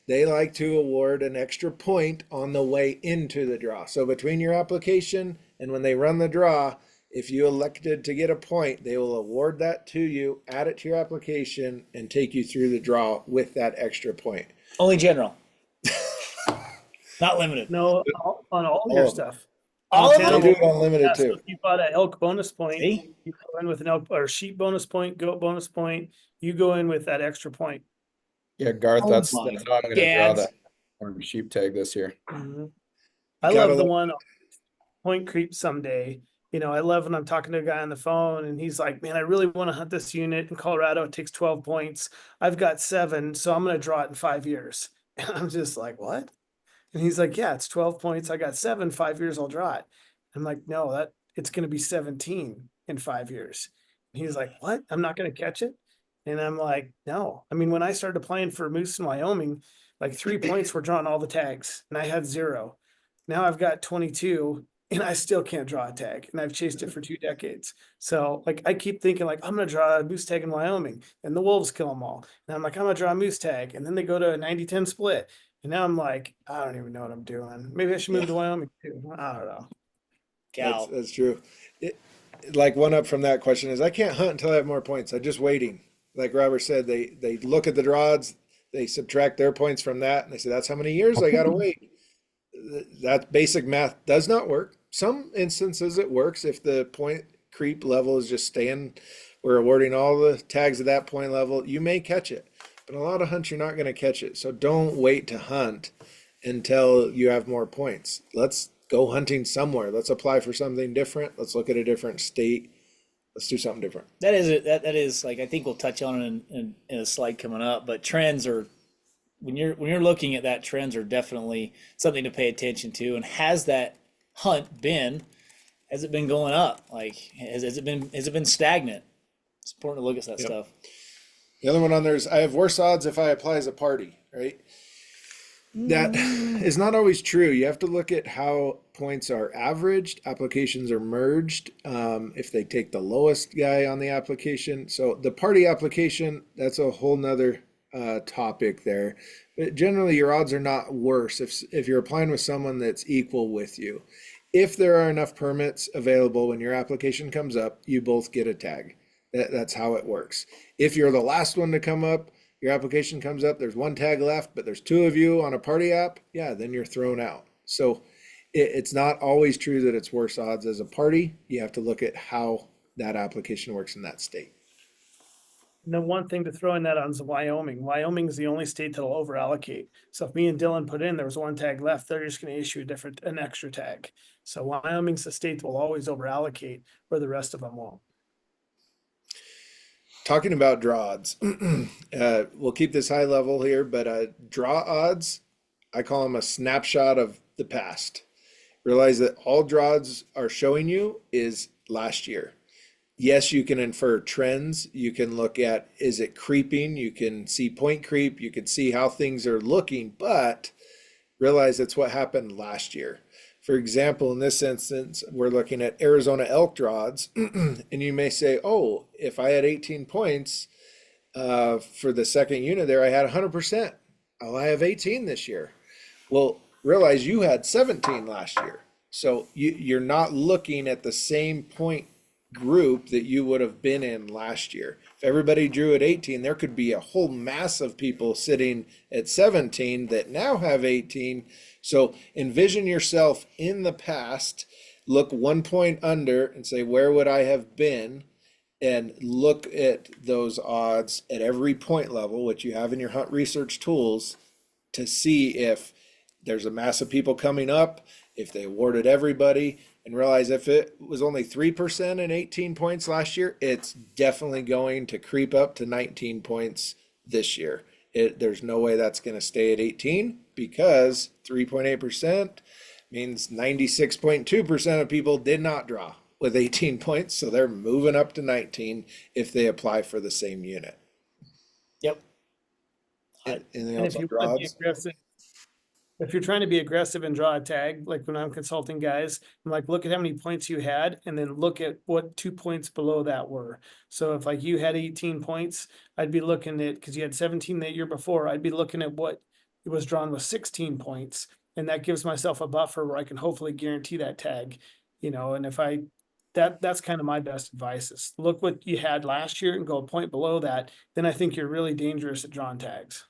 They like to award an extra point on the way into the draw. So between your application and when they run the draw, if you elected to get a point, they will award that to you, add it to your application, and take you through the draw with that extra point. Only general. Not limited. No, on all your Oh. stuff. All of They Montana do them? it will- unlimited yeah, so too. if you bought an elk bonus point, See? you go in with an elk or sheep bonus point, goat bonus point, you go in with that extra point. Yeah, Garth, Oh that's my how I'm gonna draw gads. that orange sheep tag this year. I Gotta love the look- one on Point Creep someday. You know, I love when I'm talking to a guy on the phone and he's like, man, I really want to hunt this unit in Colorado. It takes 12 points. I've got 7, so I'm going to draw it in 5 years. And I'm just like, what? And he's like, yeah, it's 12 points. I got 7, 5 years, I'll draw it. I'm like, no, that it's going to be 17 in 5 years. And he's like, what? I'm not going to catch it. And I'm like, no. I mean, when I started playing for moose in Wyoming, like 3 points were drawing all the tags and I had 0. Now I've got 22 and I still can't draw a tag and I've chased it for 2 decades. So like, I keep thinking like, I'm going to draw a moose tag in Wyoming and the wolves kill them all. And I'm like, I'm going to draw a moose tag. And then they go to a 90-10 split. And now I'm like, I don't even know what I'm doing. Maybe I should move to Wyoming too. I don't know. Cal. That's true. Like one up from that question is I can't hunt until I have more points. I'm just waiting. Like Robert said, they look at the draw odds, they subtract their points from that, and they say that's how many years I gotta wait. That basic math does not work. Some instances it works if the point creep level is just staying. We're awarding all the tags at that point level. You may catch it, but a lot of hunts you're not going to catch it. So don't wait to hunt until you have more points. Let's go hunting somewhere. Let's apply for something different. Let's look at a different state. Let's do something different. That is like I think we'll touch on it in a slide coming up. But trends are when you're looking at that, trends are definitely something to pay attention to. And has that hunt has it been going up? Like has it been stagnant? It's important to look at that Yep. stuff. The other one on there is I have worse odds if I apply as a party, right? That is not always true. You have to look at how points are averaged, applications are merged, if they take the lowest guy on the application. So the party application, that's a whole nother topic there. But generally your odds are not worse if you're applying with someone that's equal with you. If there are enough permits available when your application comes up, you both get a tag. That's how it works. If you're the last one to come up, your application comes up, there's 1 tag left, but there's 2 of you on a party app, yeah, then you're thrown out. So It's not always true that it's worse odds as a party. You have to look at how that application works in that state. And then one thing to throw in that on is Wyoming. Wyoming is the only state that'll over allocate. So if me and Dylan put in, there was one tag left, they're just gonna issue an extra tag. So Wyoming's the state that will always over allocate where the rest of them won't. Talking about draw odds, we'll keep this high level here, but draw odds, I call them a snapshot of the past. Realize that all draws are showing you is last year. Yes, you can infer trends. You can look at, is it creeping? You can see point creep. You can see how things are looking, but realize it's what happened last year. For example, in this instance, we're looking at Arizona elk draws, and you may say, oh, if I had 18 points for the second unit there, I had 100%. Oh, I have 18 this year. Well, realize you had 17 last year. So you're not looking at the same point group that you would have been in last year. If everybody drew at 18, there could be a whole mass of people sitting at 17 that now have 18. So envision yourself in the past, look 1 point under and say, where would I have been? And look at those odds at every point level, which you have in your hunt research tools, to see if there's a mass of people coming up, if they awarded everybody, and realize if it was only 3% and 18 points last year, it's definitely going to creep up to 19 points this year. There's no way that's going to stay at 18 because 3.8% means 96.2% of people did not draw with 18 points. So they're moving up to 19 if they apply for the same unit. Yep. Anything And else if on you draw want to be odds? aggressive, if you're trying to be aggressive and draw a tag, like when I'm consulting guys, I'm like, look at how many points you had and then look at what 2 points below that were. So if like you had 18 points, I'd be looking at, because you had 17 the year before, I'd be looking at what it was drawn with 16 points. And that gives myself a buffer where I can hopefully guarantee that tag, and if that's kind of my best advice is look what you had last year and go a point below that. Then I think you're really dangerous at drawing tags.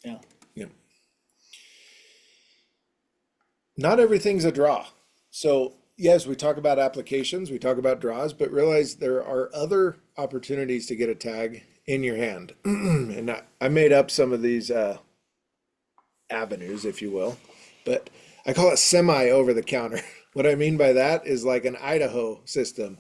Yeah. Yeah. Not everything's a draw. So yes, we talk about applications, we talk about draws, but realize there are other opportunities to get a tag in your hand. And I made up some of these avenues, if you will, but I call it semi over the counter. What I mean by that is like an Idaho system.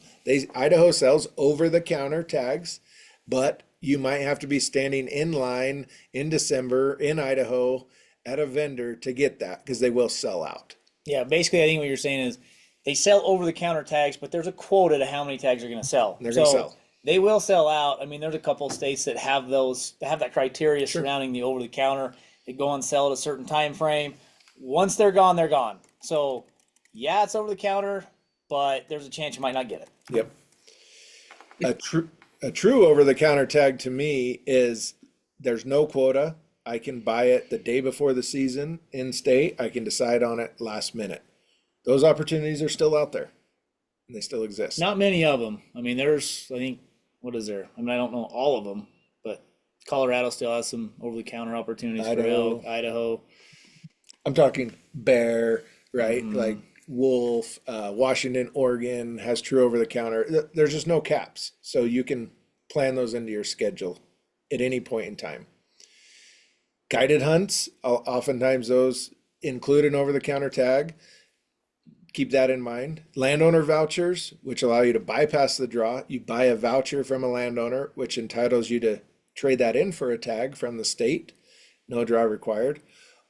Idaho sells over the counter tags, but you might have to be standing in line in December in Idaho at a vendor to get that because they will sell out. Yeah, basically, I think what you're saying is they sell over-the-counter tags, but there's a quota to how many tags are going to sell. They're going to sell. They will sell out. I mean, there's a couple of states that have that criteria Sure. surrounding the over-the-counter. They go and sell at a certain time frame. Once they're gone, they're gone. So, yeah, it's over-the-counter, but there's a chance you might not get it. Yep. A true over-the-counter tag to me is there's no quota. I can buy it the day before the season in state. I can decide on it last minute. Those opportunities are still out there and they still exist. Not many of them. I mean, I think, what is there? I mean, I don't know all of them, but Colorado still has some over-the-counter opportunities for elk, Idaho. I'm talking bear, right? Like wolf, Washington, Oregon has true over-the-counter. There's just no caps. So you can plan those into your schedule at any point in time. Guided hunts, oftentimes those include an over-the-counter tag. Keep that in mind. Landowner vouchers, which allow you to bypass the draw. You buy a voucher from a landowner, which entitles you to trade that in for a tag from the state. No draw required.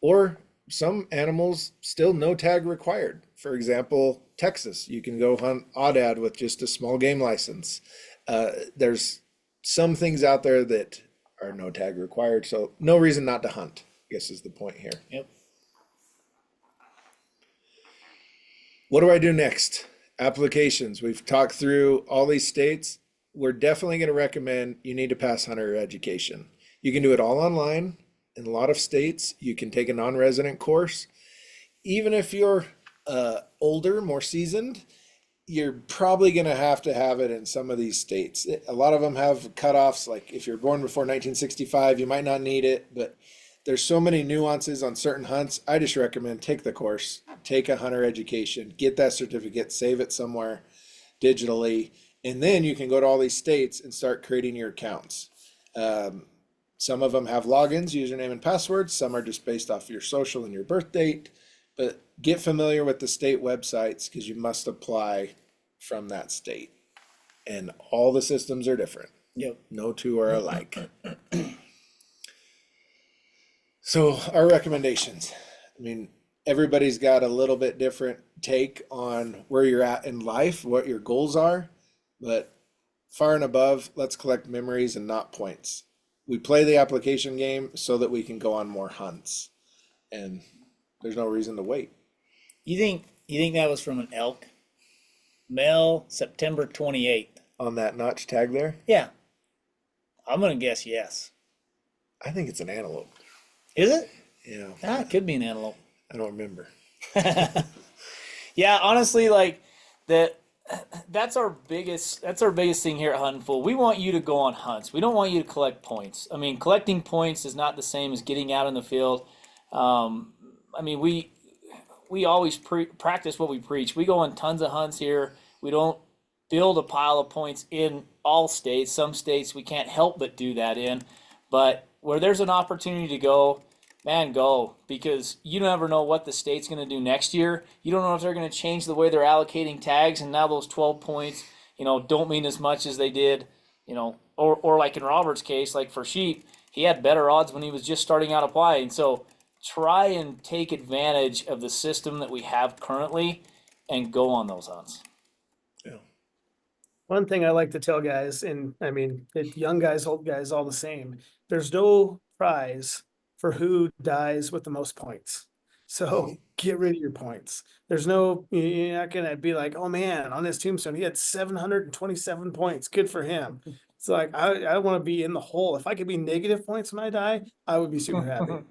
Or some animals, still no tag required. For example, Texas, you can go hunt aoudad with just a small game license. There's some things out there that are no tag required, so no reason not to hunt, I guess is the point here. Yep. What do I do next? Applications. We've talked through all these states. We're definitely going to recommend you need to pass hunter education. You can do it all online. In a lot of states, you can take a non-resident course. Even if you're older, more seasoned, you're probably going to have it in some of these states. A lot of them have cutoffs, like if you're born before 1965, you might not need it, but there's so many nuances on certain hunts. I just recommend take the course, take a hunter education, get that certificate, save it somewhere digitally, and then you can go to all these states and start creating your accounts. Some of them have logins, username and passwords. Some are just based off your social and your birth date. But get familiar with the state websites because you must apply from that state. And all the systems are different. Yep. No two are alike. So our recommendations. I mean, everybody's got a little bit different take on where you're at in life, what your goals are. But far and above, let's collect memories and not points. We play the application game so that we can go on more hunts. And there's no reason to wait. You think that was from an elk? Male, September 28th. On that notch tag there, Yeah. I'm gonna guess yes. I think it's an antelope. Is it? Yeah, Ah, it could be an antelope. I don't remember. Yeah, honestly, like that's our biggest thing here at Huntin' Fool. We want you to go on hunts. We don't want you to collect points. I mean, collecting points is not the same as getting out in the field. I mean, we always practice what we preach. We go on tons of hunts here. We don't build a pile of points in all states. Some states we can't help but do that in. But where there's an opportunity to go, man, go. Because you never know what the state's going to do next year. You don't know if they're going to change the way they're allocating tags, and now those 12 points, don't mean as much as they did, or like in Robert's case, like for sheep, he had better odds when he was just starting out applying. So try and take advantage of the system that we have currently and go on those hunts. Yeah. One thing I like to tell guys, and I mean, young guys, old guys, all the same, there's no prize for who dies with the most points. So get rid of your points. You're not going to be like, oh man, on his tombstone, he had 727 points. Good for him. It's like, I want to be in the hole. If I could be negative points when I die, I would be super happy.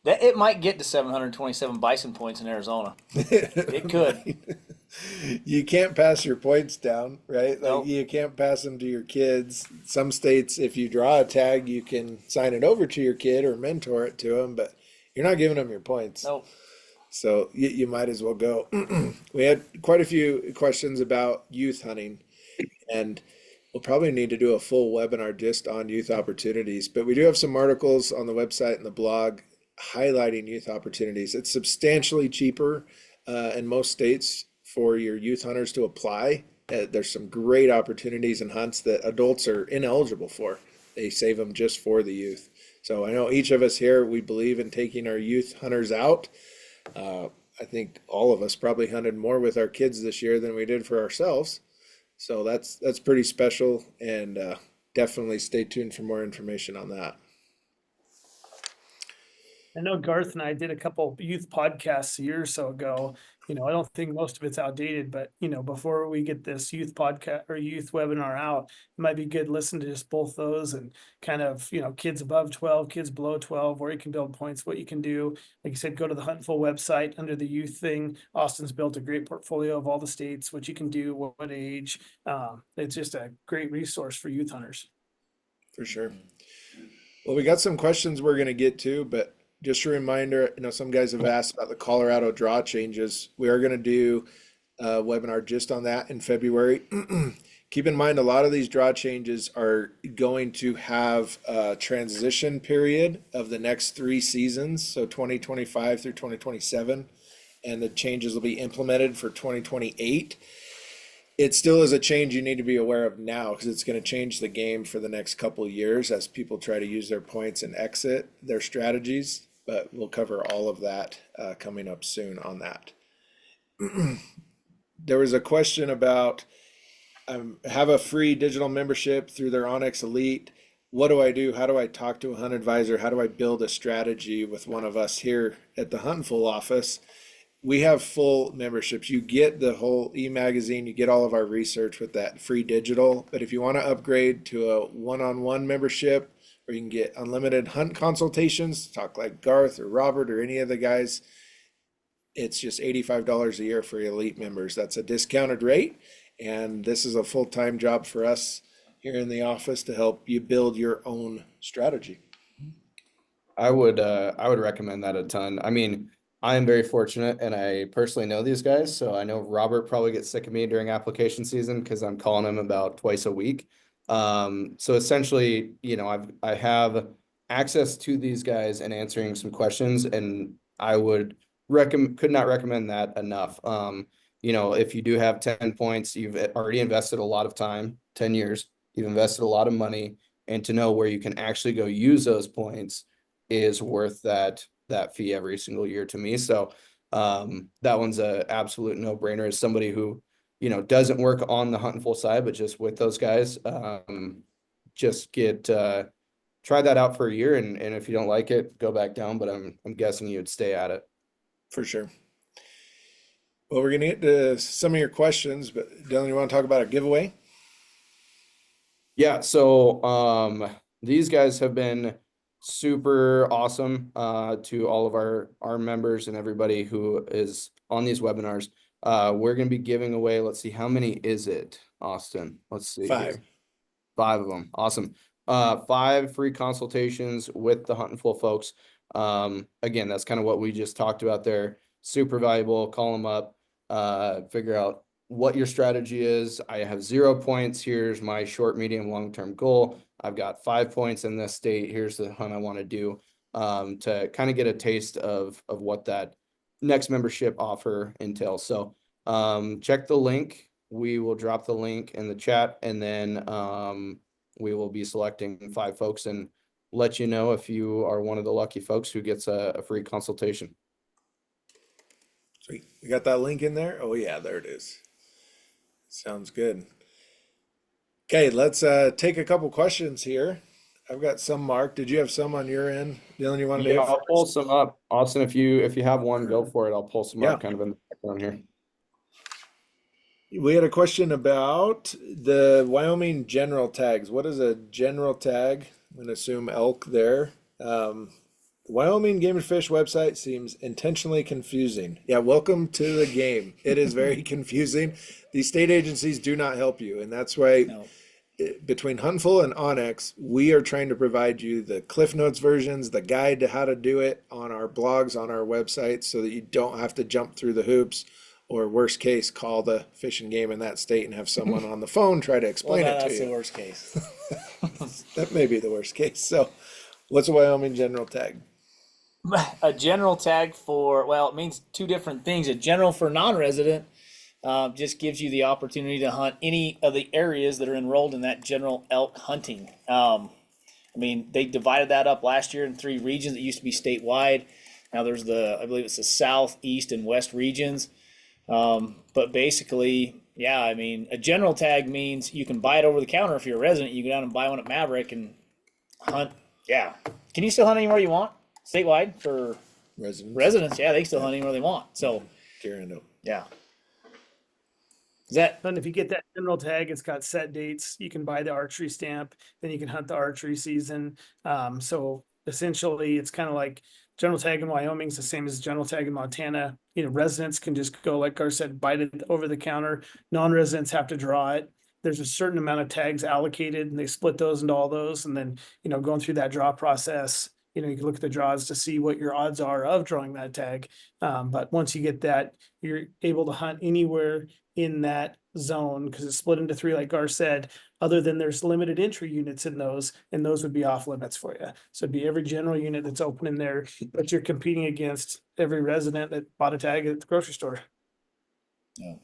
That it might get to 727 bison points in Arizona. It could. You can't pass your points down, right? Like Nope. you can't pass them to your kids. Some states, if you draw a tag, you can sign it over to your kid or mentor it to them, but you're not giving them your points. Nope. So you might as well go. We had quite a few questions about youth hunting, and we'll probably need to do a full webinar just on youth opportunities, but we do have some articles on the website and the blog highlighting youth opportunities. It's substantially cheaper in most states for your youth hunters to apply. There's some great opportunities and hunts that adults are ineligible for. They save them just for the youth. So I know each of us here, we believe in taking our youth hunters out. I think all of us probably hunted more with our kids this year than we did for ourselves. So that's pretty special, and definitely stay tuned for more information on that. I know Garth and I did a couple youth podcasts a year or so ago. I don't think most of it's outdated, but before we get this youth podcast or youth webinar out, it might be good to listen to just both those and kind of, kids above 12, kids below 12, where you can build points, what you can do. Like you said, go to the Huntin' Fool website under the youth thing. Austin's built a great portfolio of all the states, what you can do, what age. It's just a great resource for youth hunters. For sure. Well, we got some questions we're going to get to, but just a reminder, some guys have asked about the Colorado draw changes. We are going to do a webinar just on that in February. Keep in mind, a lot of these draw changes are going to have a transition period of the next 3 seasons, so 2025 through 2027, and the changes will be implemented for 2028. It still is a change you need to be aware of now because it's going to change the game for the next couple of years as people try to use their points and exit their strategies. But we'll cover all of that coming up soon on that. There was a question about have a free digital membership through their onX Elite. What do I do? How do I talk to a hunt advisor? How do I build a strategy with one of us here at the Huntin' Fool office? We have full memberships. You get the whole e-magazine, you get all of our research with that free digital. But if you want to upgrade to a one-on-one membership where you can get unlimited hunt consultations, talk like Garth or Robert or any of the guys, it's just $85 a year for elite members. That's a discounted rate. And this is a full-time job for us here in the office to help you build your own strategy. I would recommend that a ton. I mean, I am very fortunate and I personally know these guys. So I know Robert probably gets sick of me during application season because I'm calling him about twice a week. So essentially, I have access to these guys and answering some questions, and I would could not recommend that enough. If you do have 10 points, you've already invested a lot of time, 10 years, you've invested a lot of money, and to know where you can actually go use those points is worth that fee every single year to me. So that one's a absolute no-brainer as somebody who, doesn't work on the Hunting Full side, but just with those guys, just try that out for a year, and if you don't like it, go back down, but I'm guessing you'd stay at it. For sure. Well, we're gonna get to some of your questions, but Dylan, you want to talk about a giveaway? Yeah, so these guys have been super awesome to all of our members and everybody who is on these webinars. We're gonna be giving away, let's see, how many is it, Austin? Let's see 5. here. 5 of them. Awesome. 5 free consultations with the Hunting Full folks. Again, that's kind of what we just talked about there. Super valuable. Call them up, figure out what your strategy is. I have 0 points. Here's my short, medium, long-term goal. I've got 5 points in this state. Here's the hunt I want to do, to kind of get a taste of what that next membership offer entails. So check the link. We will drop the link in the chat, and then we will be selecting 5 folks and let you know if you are one of the lucky folks who gets a free consultation. Sweet. You got that link in there? Oh yeah, there it is. Sounds good. Okay, let's take a couple questions here. I've got some marked. Did you have some on your end, Dylan? You wanted to Yeah, hit I'll pull first? some up. Austin, if you have one, go for it. I'll pull some Yeah. up kind of in the background here. We had a question about the Wyoming general tags. What is a general tag? I'm going to assume elk there. The Wyoming Game and Fish website seems intentionally confusing. Yeah, welcome to the game. It is very confusing. These state agencies do not help you, and that's why No. between Huntinful and onX, we are trying to provide you the Cliff Notes versions, the guide to how to do it on our blogs, on our website, so that you don't have to jump through the hoops, or worst case, call the Fish and Game in that state and have someone on the phone try to Well, explain it to that's the you. worst case. That may be the worst case. So, what's a Wyoming general tag? A general tag well, it means 2 different things. A general for non-resident just gives you the opportunity to hunt any of the areas that are enrolled in that general elk hunting. I mean, they divided that up last year in 3 regions. It used to be statewide. Now there's I believe it's the south, east, and west regions. But basically, yeah, I mean, a general tag means you can buy it over the counter if you're a resident. You go down and buy one at Maverick and hunt. Yeah. Can you still hunt anywhere you want statewide for residents? Yeah, they can still hunt anywhere they want. So, yeah. Is that And if you get that general tag, it's got set dates. You can buy the archery stamp, then you can hunt the archery season. So essentially, it's kind of like general tag in Wyoming is the same as general tag in Montana. Residents can just go, like Gar said, buy it over the counter. Non-residents have to draw it. There's a certain amount of tags allocated, and they split those into all those. And then, going through that draw process, you can look at the draws to see what your odds are of drawing that tag. But once you get that, you're able to hunt anywhere in that zone because it's split into 3, like Gar said, other than there's limited entry units in those, and those would be off limits for you. So it'd be every general unit that's open in there, but you're competing against every resident that bought a tag at the grocery store. no.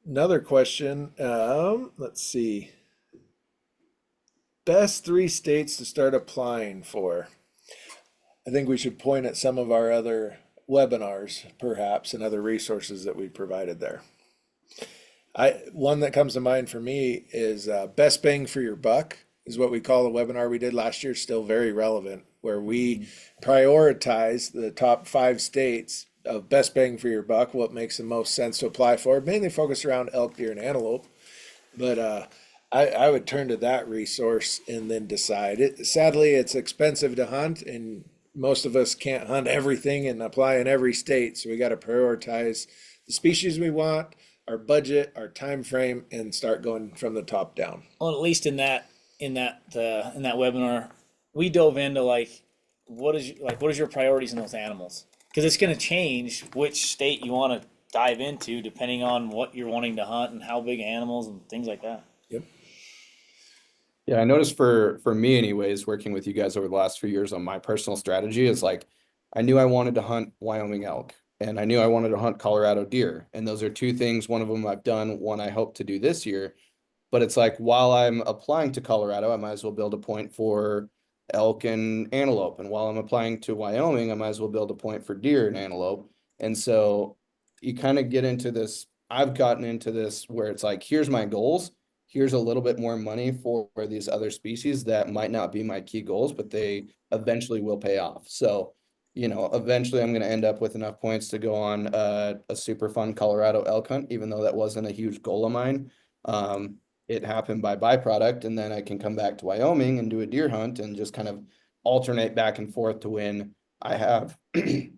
Another question. Let's see. Best 3 states to start applying for. I think we should point at some of our other webinars, perhaps, and other resources that we provided there. One that comes to mind for me is best bang for your buck is what we call a webinar we did last year, still very relevant, where we prioritize the top 5 states of best bang for your buck, what makes the most sense to apply for, mainly focused around elk, deer, and antelope. But I would turn to that resource and then decide. Sadly, it's expensive to hunt, and most of us can't hunt everything and apply in every state. So we got to prioritize the species we want, our budget, our time frame, and start going from the top down. Well, at least in that webinar, we dove into like what is your priorities in those animals? Because it's going to change which state you want to dive into depending on what you're wanting to hunt and how big animals and things like that. Yep. Yeah, I noticed for me anyways, working with you guys over the last few years on my personal strategy is like I knew I wanted to hunt Wyoming elk and I knew I wanted to hunt Colorado deer. And those are two things, one of them I've done, one I hope to do this year. But it's like while I'm applying to Colorado, I might as well build a point for elk and antelope. And while I'm applying to Wyoming, I might as well build a point for deer and antelope. And so you kind of get into this. I've gotten into this where it's like, here's my goals. Here's a little bit more money for these other species that might not be my key goals, but they eventually will pay off. So, eventually I'm going to end up with enough points to go on a super fun Colorado elk hunt, even though that wasn't a huge goal of mine. It happened by byproduct, and then I can come back to Wyoming and do a deer hunt and just kind of alternate back and forth to when I have I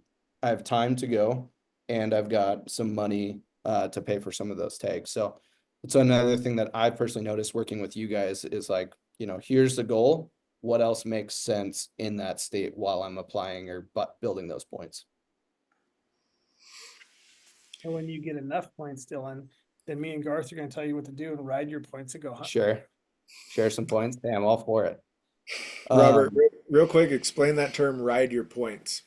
have time to go and I've got some money to pay for some of those tags. So it's another thing that I personally noticed working with you guys is like, here's the goal. What else makes sense in that state while I'm applying or building those points? And when you get enough points, Dylan, then me and Garth are going to tell you what to do and ride your points and go hunt. Share some points. Hey, I'm all for it. Robert, real quick, explain that term, ride your points.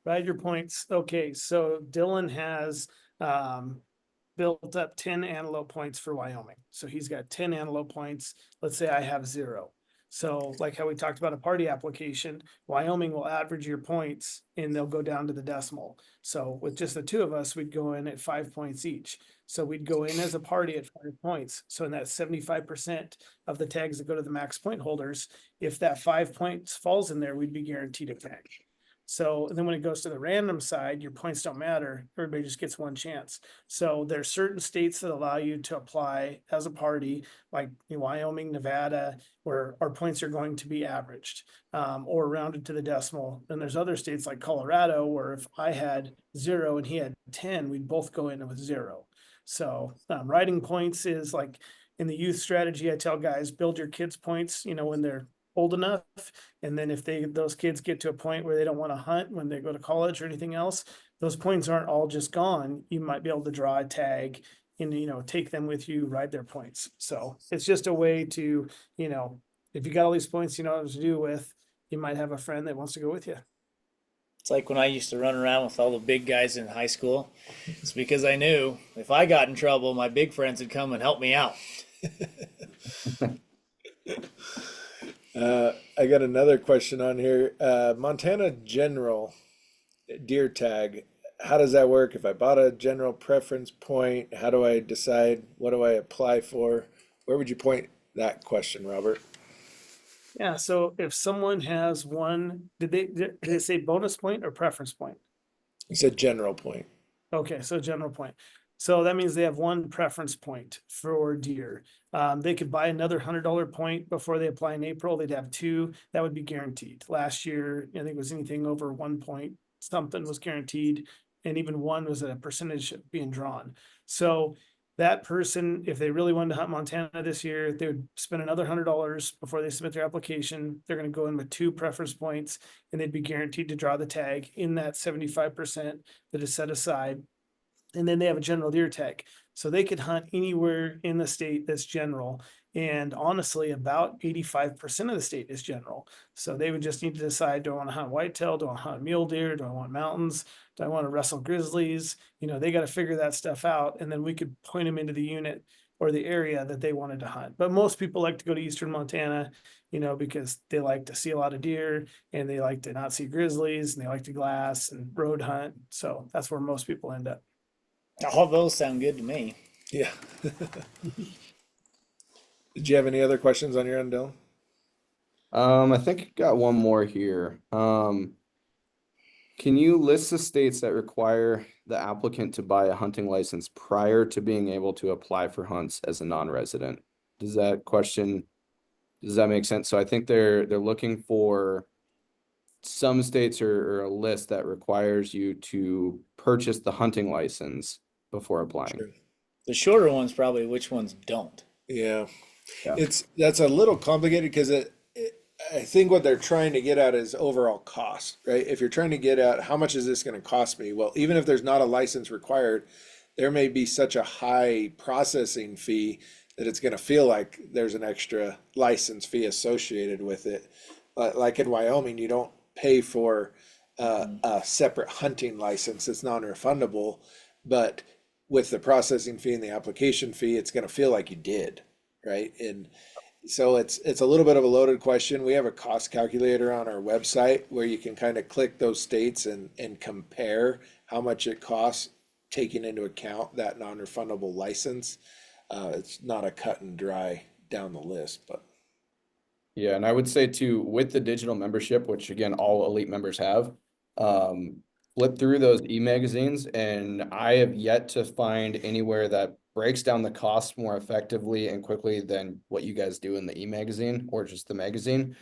Ride your points. Okay, so Dylan has built up 10 antelope points for Wyoming. So he's got 10 antelope points. Let's say I have 0. So like how we talked about a party application, Wyoming will average your points and they'll go down to the decimal. So with just the two of us, we'd go in at 5 points each. So we'd go in as a party at 5 points. So in that 75% of the tags that go to the max point holders, if that 5 points falls in there, we'd be guaranteed a tag. So then when it goes to the random side, your points don't matter. Everybody just gets one chance. So there's certain states that allow you to apply as a party, like Wyoming, Nevada, where our points are going to be averaged or rounded to the decimal. And there's other states like Colorado, where if I had 0 and he had 10, we'd both go in with 0. So riding points is like in the youth strategy, I tell guys, build your kids' points, when they're old enough, and then if those kids get to a point where they don't want to hunt when they go to college or anything else, those points aren't all just gone. You might be able to draw a tag and take them with you, ride their points. So it's just a way to, if you got all these points you know what to do with, you might have a friend that wants to go with you. It's like when I used to run around with all the big guys in high school. It's because I knew if I got in trouble, my big friends would come and help me out. I got another question on here. Montana general deer tag. How does that work? If I bought a general preference point, how do I decide what do I apply for? Where would you point that question, Robert? Yeah. So if someone has one, did they say bonus point or preference point? You said general point. Okay, so general point. So that means they have one preference point for deer. They could buy another $100 point before they apply in April. They'd have 2. That would be guaranteed. Last year, I think it was anything over 1 point something was guaranteed, and even 1 was a percentage being drawn. So that person, if they really wanted to hunt Montana this year, they would spend another $100 before they submit their application. They're going to go in with 2 preference points, and they'd be guaranteed to draw the tag in that 75% that is set aside. And then they have a general deer tag. So they could hunt anywhere in the state that's general. And honestly, about 85% of the state is general. So they would just need to decide, do I want to hunt whitetail? Do I want to hunt mule deer? Do I want mountains? Do I want to wrestle grizzlies? They got to figure that stuff out. And then we could point them into the unit or the area that they wanted to hunt. But most people like to go to Eastern Montana, because they like to see a lot of deer and they like to not see grizzlies and they like to glass and road hunt. So that's where most people end up. All those sound good to me. Yeah. Did you have any other questions on your end, Dylan? I think I got one more here. Can you list the states that require the applicant to buy a hunting license prior to being able to apply for hunts as a non-resident? Does that make sense? So I think they're looking for some states or a list that requires you to purchase the hunting license before applying. Sure. The shorter ones probably which ones don't. Yeah. Yeah. That's a little complicated because I think what they're trying to get at is overall cost, right? If you're trying to get at how much is this going to cost me? Well, even if there's not a license required, there may be such a high processing fee that it's going to feel like there's an extra license fee associated with it. Like in Wyoming, you don't pay for a separate hunting license. It's non-refundable, but with the processing fee and the application fee, it's going to feel like you did, right? And so it's a little bit of a loaded question. We have a cost calculator on our website where you can kind of click those states and compare how much it costs, taking into account that non-refundable license. It's not a cut and dry down the list, but Yeah, and I would say too, with the digital membership, which again, all elite members have, flip through those e-magazines, and I have yet to find anywhere that breaks down the cost more effectively and quickly than what you guys do in the e-magazine or just the magazine.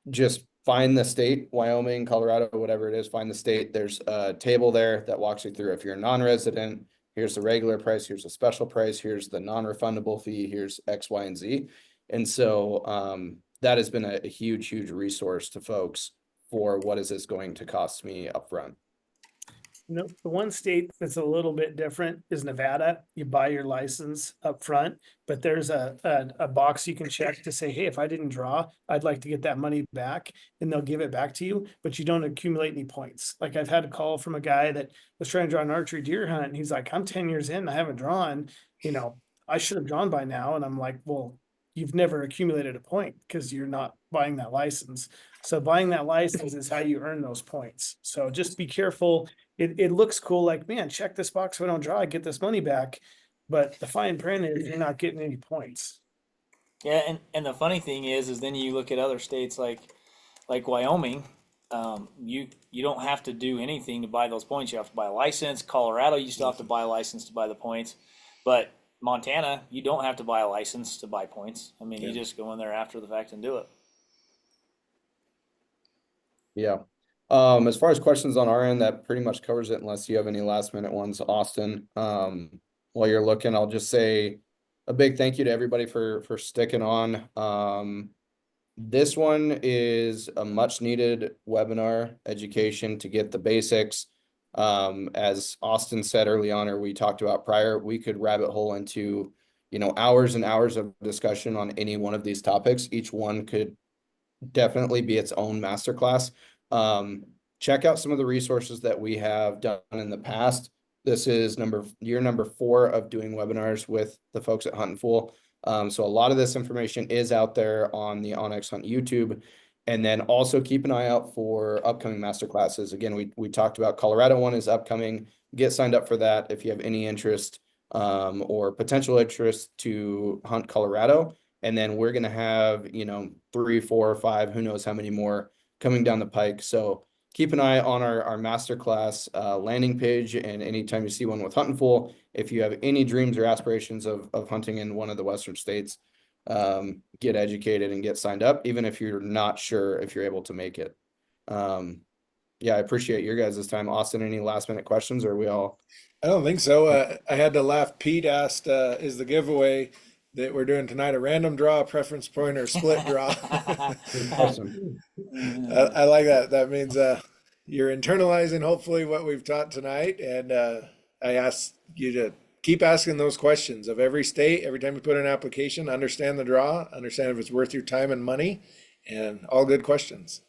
Just find the state, Wyoming, Colorado, whatever it is, find the state. There's a table there that walks you through if you're a non-resident, here's the regular price, here's a special price, here's the non-refundable fee, here's X, Y, and Z. And so that has been a huge, huge resource to folks for what is this going to cost me upfront. No, the one state that's a little bit different is Nevada. You buy your license up front, but there's a box you can check to say, hey, if I didn't draw, I'd like to get that money back, and they'll give it back to you, but you don't accumulate any points. Like I've had a call from a guy that was trying to draw an archery deer hunt, and he's like, I'm 10 years in, I haven't drawn, I should have drawn by now. And I'm like, well, you've never accumulated a point because you're not buying that license. So buying that license is how you earn those points. So just be careful. It looks cool, like, man, check this box. If I don't draw, I get this money back. But the fine print is you're not getting any points. Yeah, and the funny thing is then you look at other states like Wyoming. You don't have to do anything to buy those points. You have to buy a license. Colorado, you still have to buy a license to buy the points. But Montana, you don't have to buy a license to buy points. I mean, you just go in there after the fact and do it. Yeah. As far as questions on our end, that pretty much covers it unless you have any last minute ones, Austin. While you're looking, I'll just say a big thank you to everybody for sticking on. This one is a much needed webinar education to get the basics. As Austin said early on, or we talked about prior, we could rabbit hole into, hours and hours of discussion on any one of these topics. Each one could definitely be its own masterclass. Check out some of the resources that we have done in the past. This is year number 4 of doing webinars with the folks at Huntin Fool. So a lot of this information is out there on the onX Hunt YouTube. And then also keep an eye out for upcoming masterclasses. Again, we talked about Colorado one is upcoming. Get signed up for that if you have any interest or potential interest to hunt Colorado. And then we're going to have, 3, 4, 5, who knows how many more coming down the pike. So keep an eye on our masterclass landing page. And anytime you see one with Huntin Fool, if you have any dreams or aspirations of hunting in one of the Western states, get educated and get signed up, even if you're not sure if you're able to make it. Yeah, I appreciate your guys' time. Austin, any last minute questions, or are we all? I don't think so. I had to laugh. Pete asked, is the giveaway that we're doing tonight a random draw, preference point, or split draw? Awesome. I like that. That means you're internalizing hopefully what we've taught tonight. And I ask you to keep asking those questions of every state, every time you put in an application, understand the draw, understand if it's worth your time and money, and all good questions.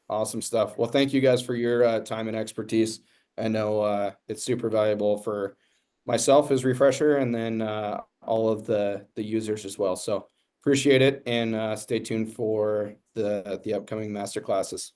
Awesome stuff. Well, thank you guys for your time and expertise. I know it's super valuable for myself as refresher, and then all of the users as well. So appreciate it, and stay tuned for the upcoming master classes.